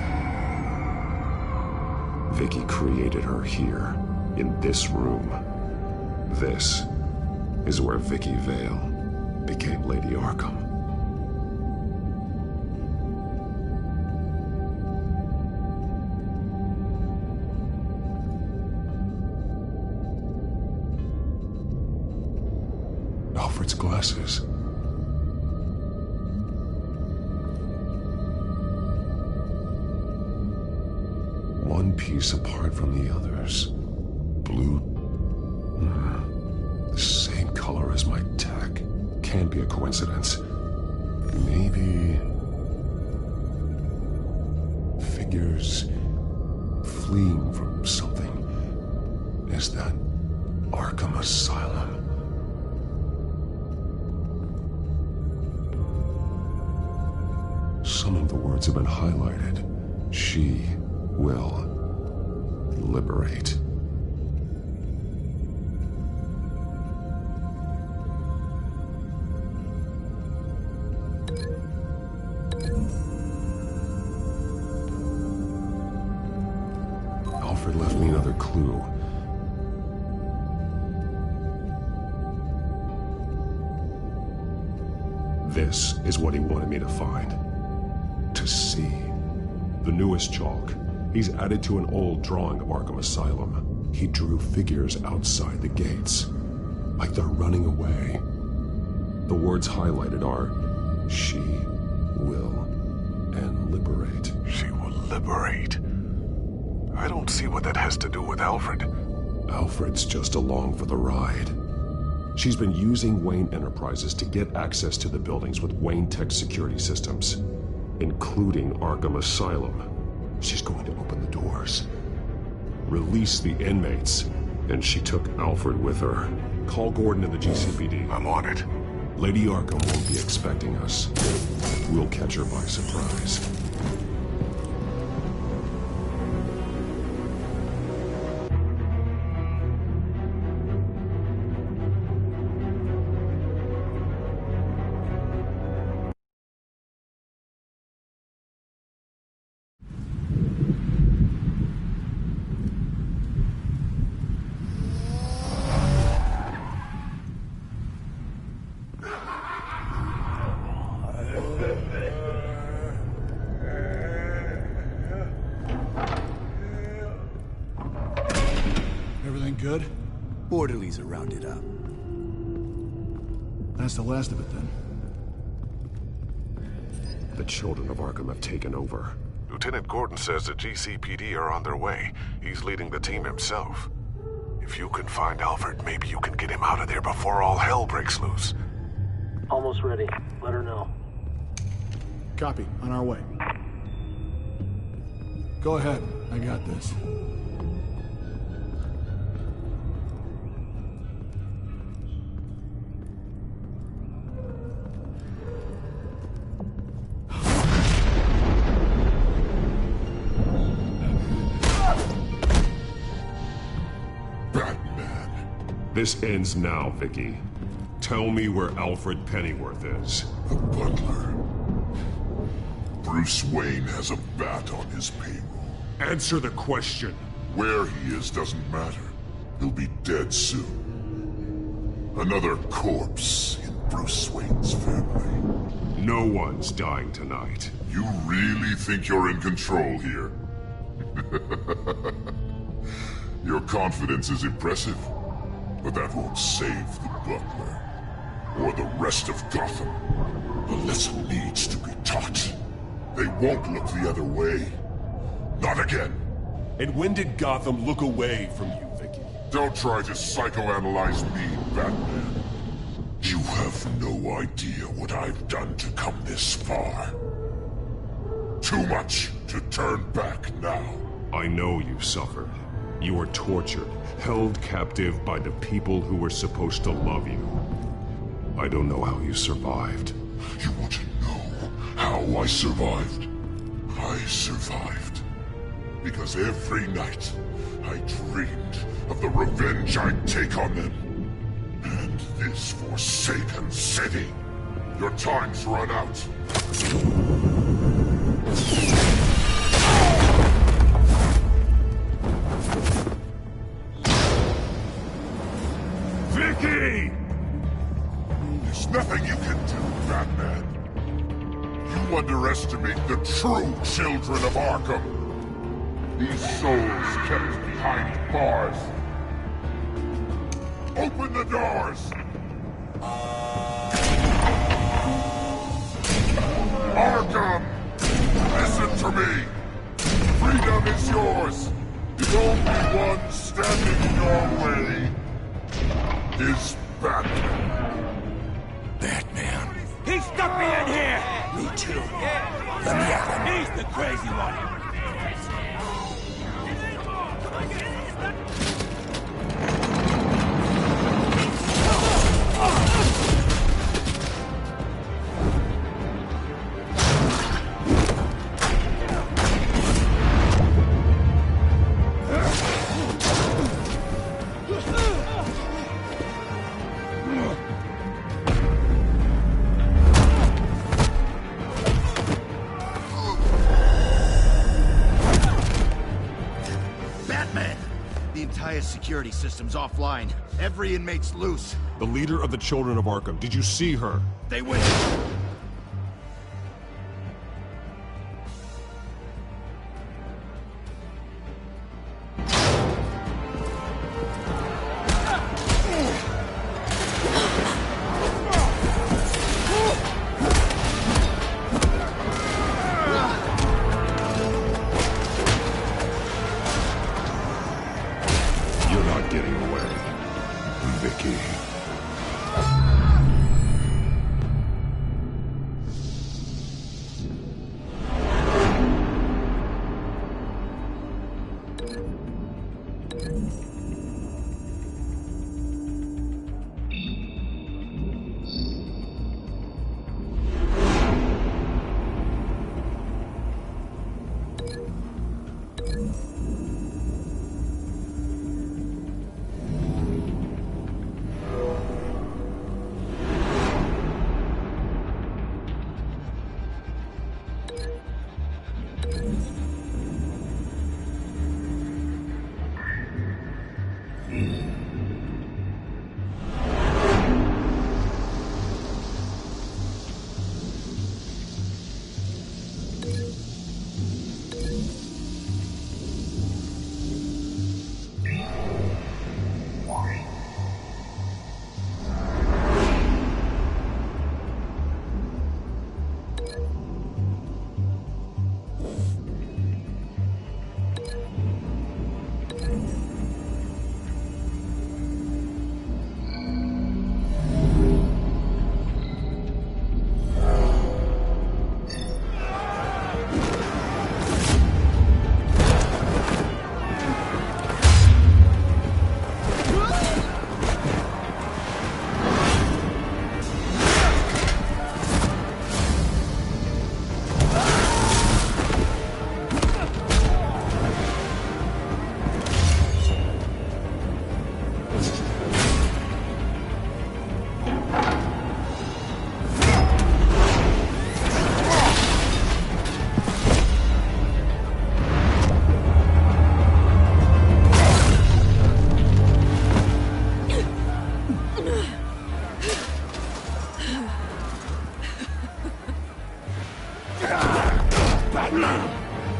Vicky created her here, in this room. This is where Vicky Vale became Lady Arkham. Alfred's glasses. One piece apart from the others. Blue. The same color as my tech. Can't be a coincidence. Maybe... figures fleeing from something. Is that Arkham Asylum? Some of the words have been highlighted. She will liberate. Alfred left me another clue. This is what he wanted me to find. To see. The newest chalk. He's added to an old drawing of Arkham Asylum. He drew figures outside the gates. Like they're running away. The words highlighted are, she will and liberate. She will liberate? I don't see what that has to do with Alfred. Alfred's just along for the ride. She's been using Wayne Enterprises to get access to the buildings with Wayne Tech security systems, including Arkham Asylum. She's going to open the doors, release the inmates, and she took Alfred with her. Call Gordon and the GCPD. I'm on it. Lady Arkham won't be expecting us. We'll catch her by surprise. good? Orderlies are rounded up. That's the last of it, then. The children of Arkham have taken over. Lieutenant Gordon says the GCPD are on their way. He's leading the team himself. If you can find Alfred, maybe you can get him out of there before all hell breaks loose. Almost ready. Let her know. Copy. On our way. Go ahead. I got this. This ends now, Vicky. Tell me where Alfred Pennyworth is. The butler. Bruce Wayne has a bat on his payroll. Answer the question. Where he is doesn't matter. He'll be dead soon. Another corpse in Bruce Wayne's family. No one's dying tonight. You really think you're in control here? Your confidence is impressive. But that won't save the butler, or the rest of Gotham. The lesson needs to be taught. They won't look the other way. Not again. And when did Gotham look away from you, Vicky? Don't try to psychoanalyze me, Batman. You have no idea what I've done to come this far. Too much to turn back now. I know you suffered. You were tortured, held captive by the people who were supposed to love you. I don't know how you survived. You want to know how I survived? I survived because every night I dreamed of the revenge I'd take on them. And this forsaken city. Your time's run out. Vicky! There's nothing you can do, Batman. You underestimate the true children of Arkham. These souls kept behind bars. Open the doors! Arkham! Listen to me! Freedom is yours! The only one standing in your way is Batman. Batman. He stuck me in here! Me too. Let me at him. He's the crazy one. Security system's offline. Every inmate's loose. The leader of the Children of Arkham. Did you see her? They went.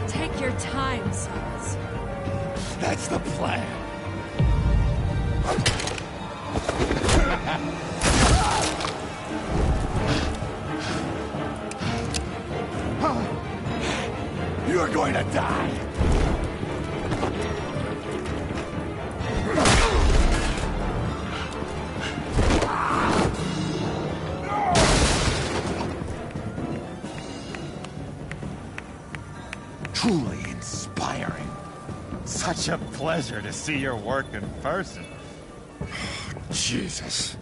Take your time, sons. That's the plan. You're going to die. Truly inspiring. Such a pleasure to see your work in person. Jesus.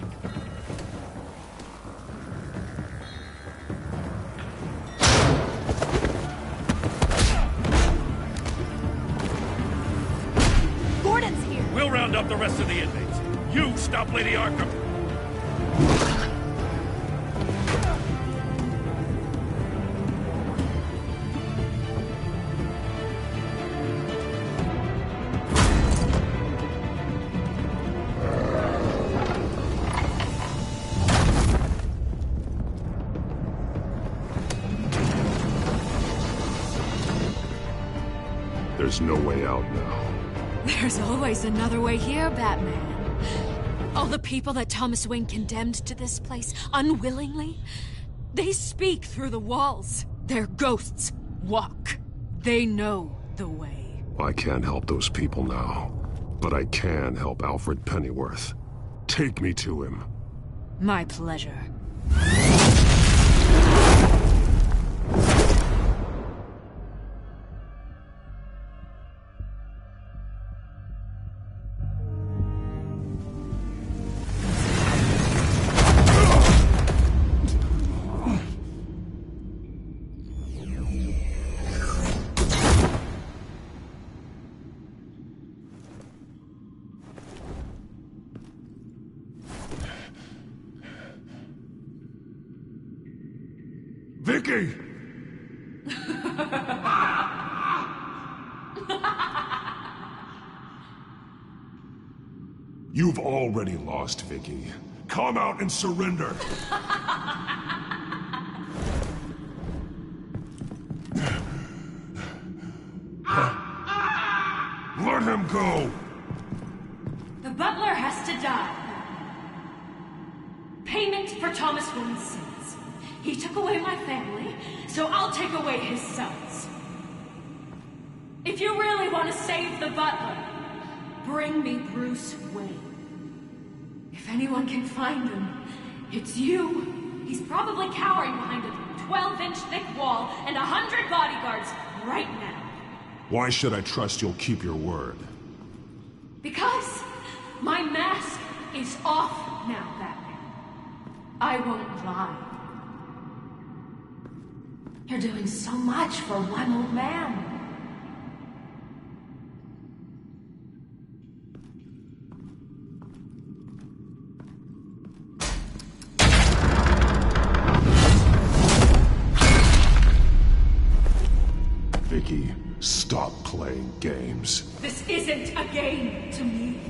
Gordon's here. We'll round up the rest of the inmates. You stop Lady Arkham. There's no way out now. There's always another way here, Batman. All the people that Thomas Wayne condemned to this place unwillingly, they speak through the walls. Their ghosts walk. They know the way. I can't help those people now, but I can help Alfred Pennyworth. Take me to him. My pleasure. Vicky! You've already lost, Vicky. Come out and surrender! Let him go! The butler has to die. Payment for Thomas Wayne's sins. He took away my family, so I'll take away his sons. If you really want to save the butler, bring me Bruce Wayne. If anyone can find him, it's you. He's probably cowering behind a 12-inch thick wall and 100 bodyguards right now. Why should I trust you'll keep your word? Because my mask is off now, Batman. I won't lie. You're doing so much for one old man. Vicky, stop playing games. This isn't a game to me.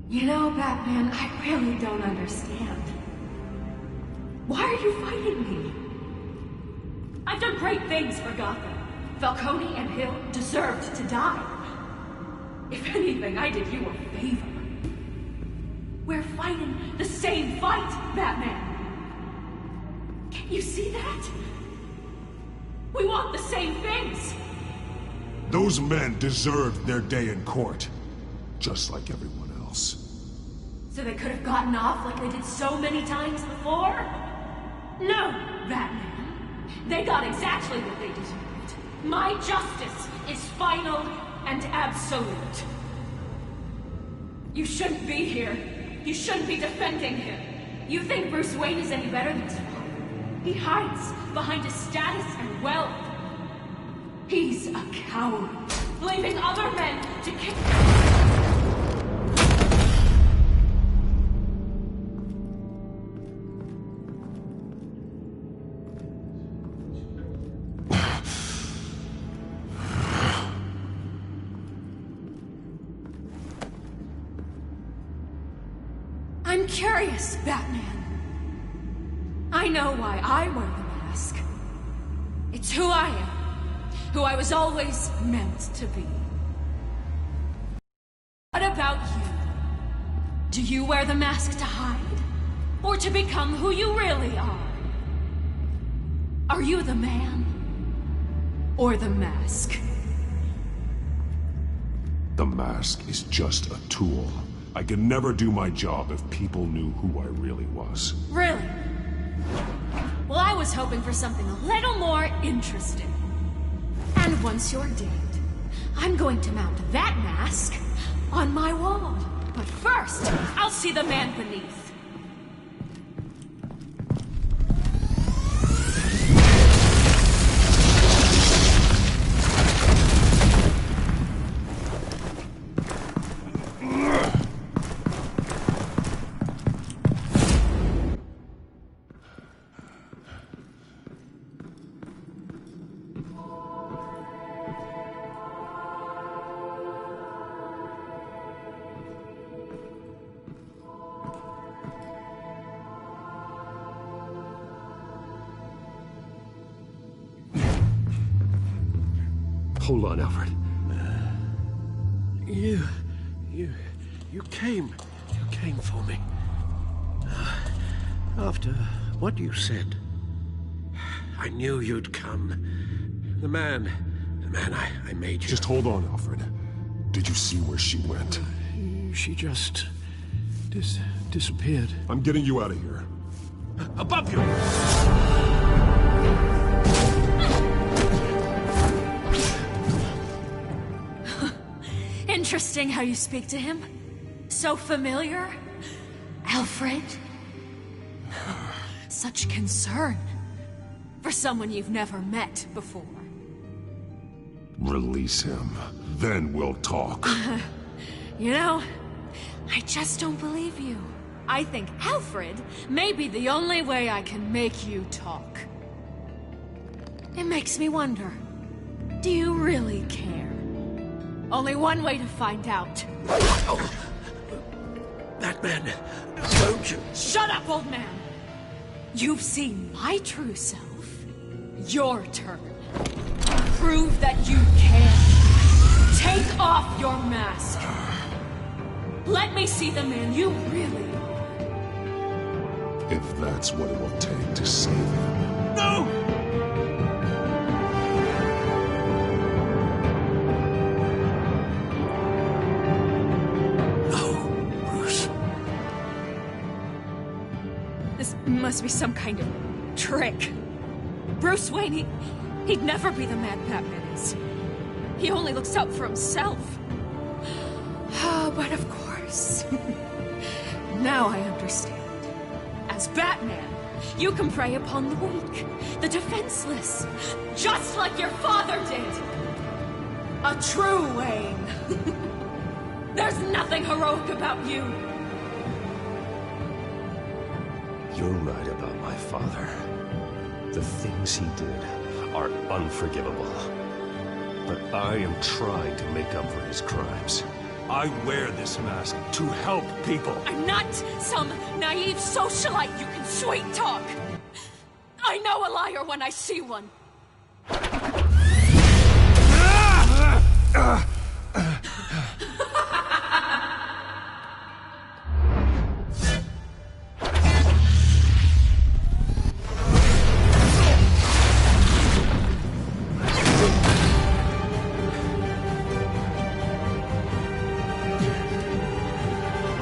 You know, Batman, I really don't understand. Why are you fighting me? I've done great things for Gotham. Falcone and Hill deserved to die. If anything, I did you a favor. We're fighting the same fight, Batman. Can't you see that? We want the same things. Those men deserved their day in court, just like everyone else. So they could have gotten off like they did so many times before? No, Batman. They got exactly what they deserved. My justice is final and absolute. You shouldn't be here. You shouldn't be defending him. You think Bruce Wayne is any better than his father? He hides behind his status and wealth. He's a coward, leaving other men to kick. I'm curious, Batman. I know why I wear the mask. It's who I am. Who I was always meant to be. What about you? Do you wear the mask to hide? Or to become who you really are? Are you the man? Or the mask? The mask is just a tool. I could never do my job if people knew who I really was. Really? Well, I was hoping for something a little more interesting. And once you're dead, I'm going to mount that mask on my wall. But first, I'll see the man beneath. Hold on, Alfred. You came for me. After what you said, I knew you'd come. The man I made you. Just hold on, Alfred. Did you see where she went? She just disappeared. I'm getting you out of here. Above you! Interesting how you speak to him. So familiar. Alfred. Such concern. For someone you've never met before. Release him. Then we'll talk. You know, I just don't believe you. I think Alfred may be the only way I can make you talk. It makes me wonder, do you really care? Only one way to find out. Oh, that man, don't you? Shut up, old man! You've seen my true self. Your turn. Prove that you can. Take off your mask. Let me see the man you really are. If that's what it will take to save him. No! Must be some kind of trick. Bruce Wayne, he'd never be the man Batman is. He only looks out for himself. But of course. Now I understand. As Batman, you can prey upon the weak, the defenseless, just like your father did. A true Wayne. There's nothing heroic about you. You're right about my father. The things he did are unforgivable. But I am trying to make up for his crimes. I wear this mask to help people. I'm not some naive socialite you can sweet talk. I know a liar when I see one.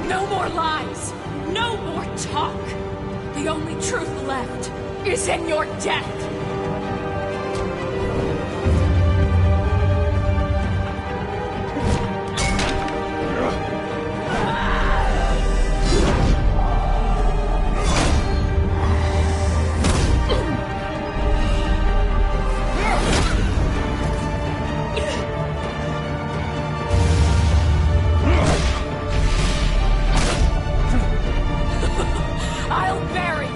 No more lies! No more talk! The only truth left is in your death! I'll bury you!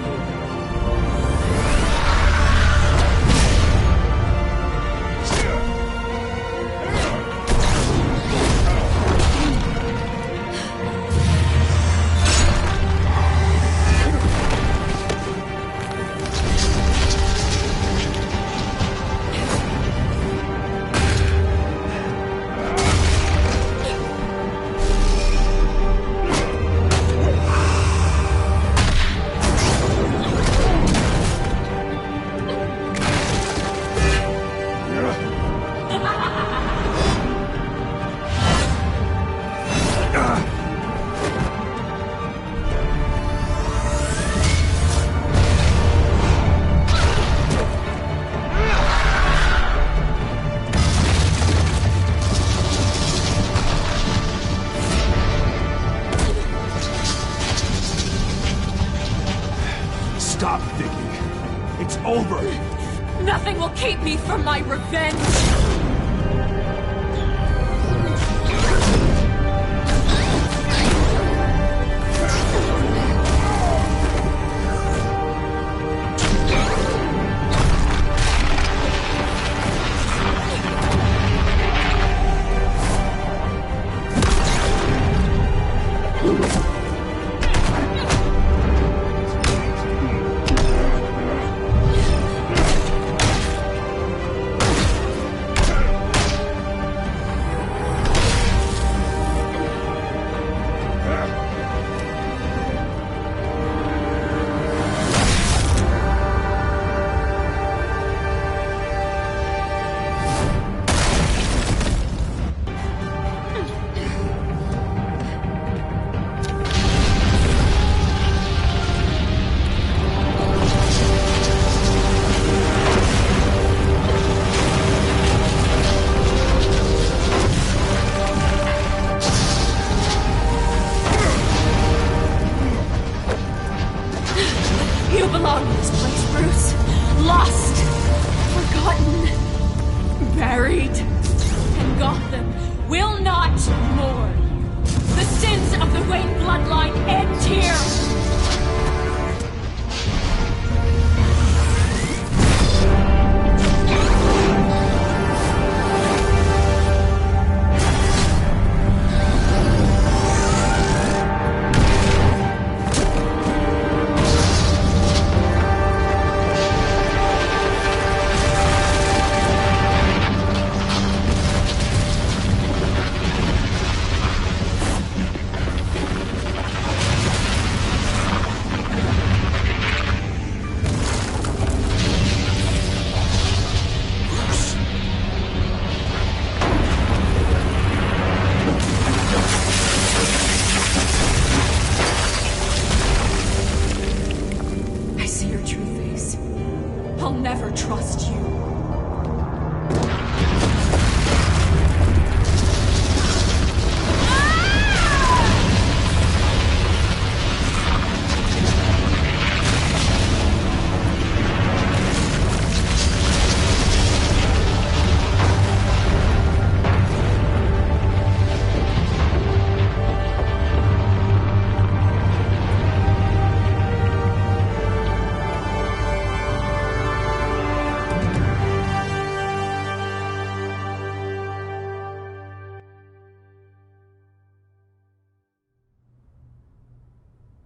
revenge!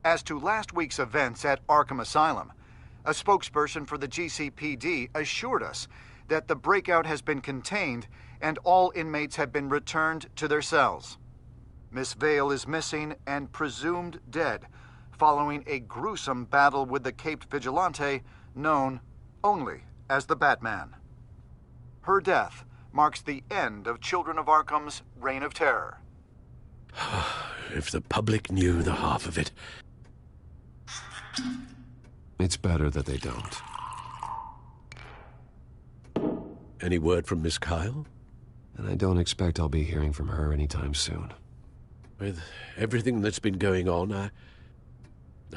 As to last week's events at Arkham Asylum, a spokesperson for the GCPD assured us that the breakout has been contained and all inmates have been returned to their cells. Miss Vale is missing and presumed dead following a gruesome battle with the caped vigilante known only as the Batman. Her death marks the end of Children of Arkham's reign of terror. If the public knew the half of it. It's better that they don't. Any word from Miss Kyle? And I don't expect I'll be hearing from her anytime soon. With everything that's been going on,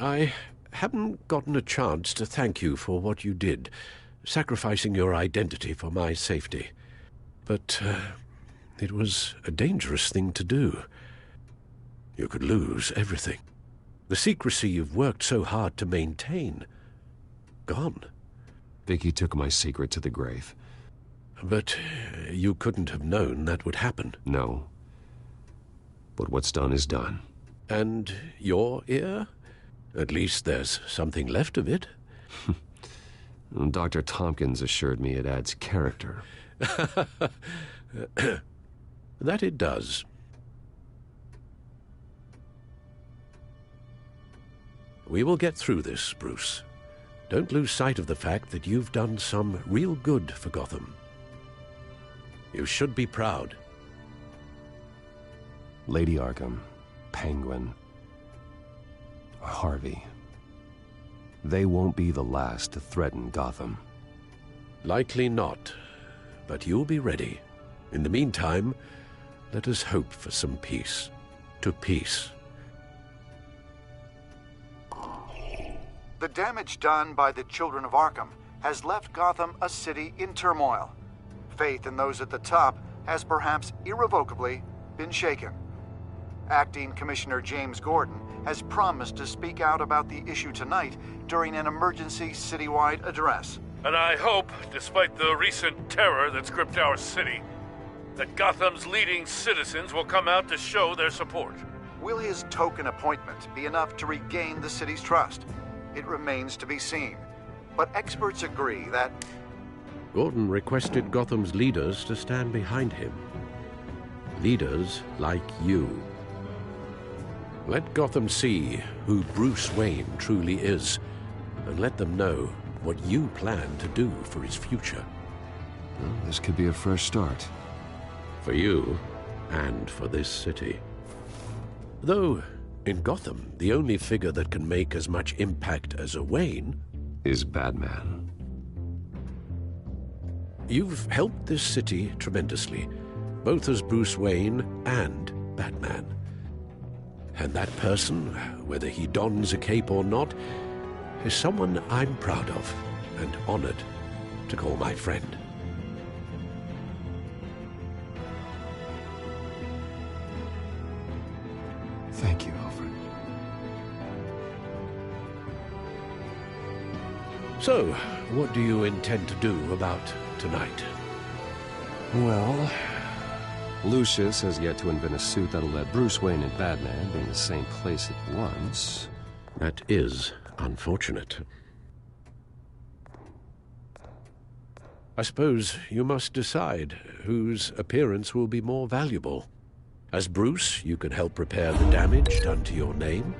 I haven't gotten a chance to thank you for what you did, sacrificing your identity for my safety. But it was a dangerous thing to do. You could lose everything. The secrecy you've worked so hard to maintain. Gone. Vicky took my secret to the grave. But you couldn't have known that would happen. No. But what's done is done. And your ear? At least there's something left of it. Dr. Tompkins assured me it adds character. That it does. We will get through this, Bruce. Don't lose sight of the fact that you've done some real good for Gotham. You should be proud. Lady Arkham, Penguin, Harvey. They won't be the last to threaten Gotham. Likely not, but you'll be ready. In the meantime, let us hope for some peace. To peace. The damage done by the Children of Arkham has left Gotham a city in turmoil. faith in those at the top has perhaps irrevocably been shaken. Acting Commissioner James Gordon has promised to speak out about the issue tonight during an emergency citywide address. And I hope, despite the recent terror that's gripped our city, that Gotham's leading citizens will come out to show their support. Will his token appointment be enough to regain the city's trust? It remains to be seen. But experts agree that... Gordon requested Gotham's leaders to stand behind him. Leaders like you. Let Gotham see who Bruce Wayne truly is, and let them know what you plan to do for his future. Well, this could be a fresh start. For you, and for this city. Though, in Gotham, the only figure that can make as much impact as a Wayne is Batman. You've helped this city tremendously, both as Bruce Wayne and Batman. And that person, whether he dons a cape or not, is someone I'm proud of and honored to call my friend. Thank you, Alfred. So, what do you intend to do about tonight? Well, Lucius has yet to invent a suit that'll let Bruce Wayne and Batman be in the same place at once. That is unfortunate. I suppose you must decide whose appearance will be more valuable. As Bruce, you can help repair the damage done to your name,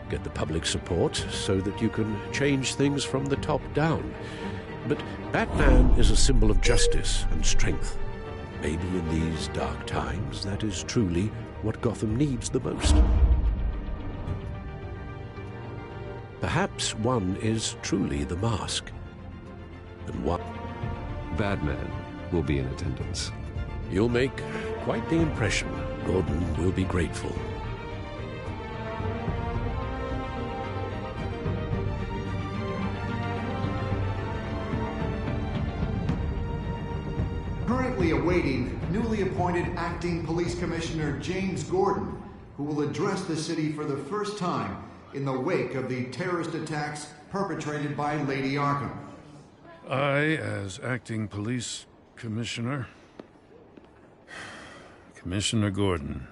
get the public support so that you can change things from the top down. But Batman is a symbol of justice and strength. Maybe in these dark times, that is truly what Gotham needs the most. Perhaps one is truly the mask, and one... Batman will be in attendance. You'll make quite the impression. Gordon will be grateful. Currently awaiting newly appointed Acting Police Commissioner James Gordon, who will address the city for the first time in the wake of the terrorist attacks perpetrated by Lady Arkham. I, as Acting Police Commissioner... Commissioner Gordon.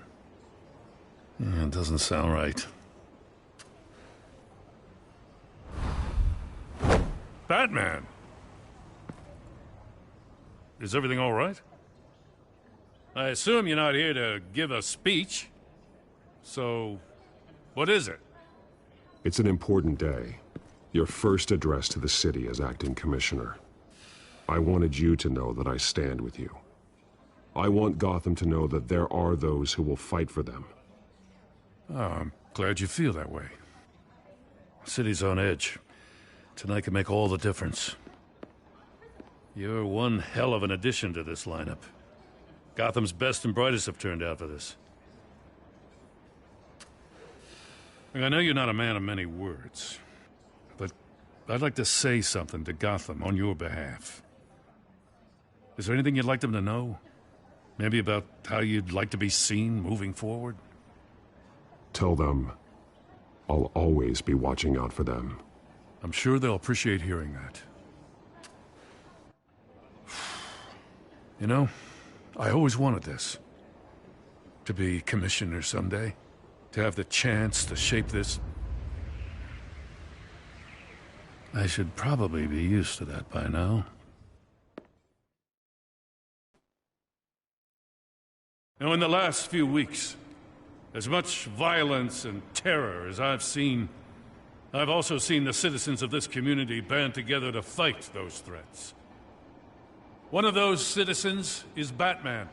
Yeah, it doesn't sound right. Batman! Is everything all right? I assume you're not here to give a speech. So, what is it? It's an important day. Your first address to the city as acting commissioner. I wanted you to know that I stand with you. I want Gotham to know that there are those who will fight for them. Oh, I'm glad you feel that way. The city's on edge. Tonight can make all the difference. You're one hell of an addition to this lineup. Gotham's best and brightest have turned out for this. I know you're not a man of many words, but I'd like to say something to Gotham on your behalf. Is there anything you'd like them to know? Maybe about how you'd like to be seen moving forward? Tell them I'll always be watching out for them. I'm sure they'll appreciate hearing that. You know, I always wanted this. To be commissioner someday. To have the chance to shape this. I should probably be used to that by now. Now, in the last few weeks, as much violence and terror as I've seen, I've also seen the citizens of this community band together to fight those threats. One of those citizens is Batman.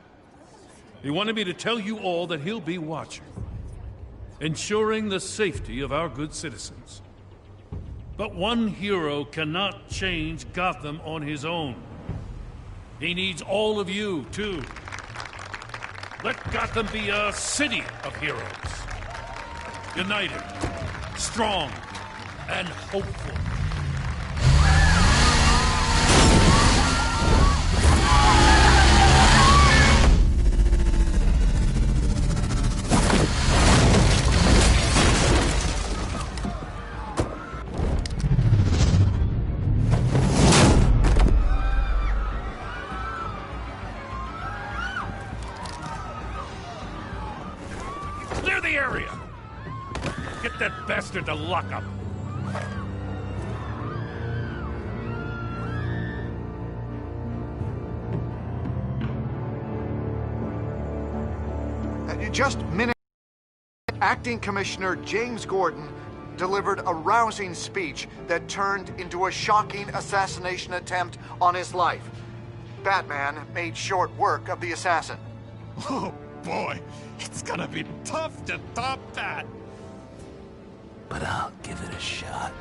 He wanted me to tell you all that he'll be watching, ensuring the safety of our good citizens. But one hero cannot change Gotham on his own. He needs all of you, too. Let Gotham be a city of heroes. United, strong, and hopeful. area! Get that bastard to lock up! Just minutes, Acting Commissioner James Gordon delivered a rousing speech that turned into a shocking assassination attempt on his life. Batman made short work of the assassin. Oh boy, it's gonna be tough to top that. But I'll give it a shot.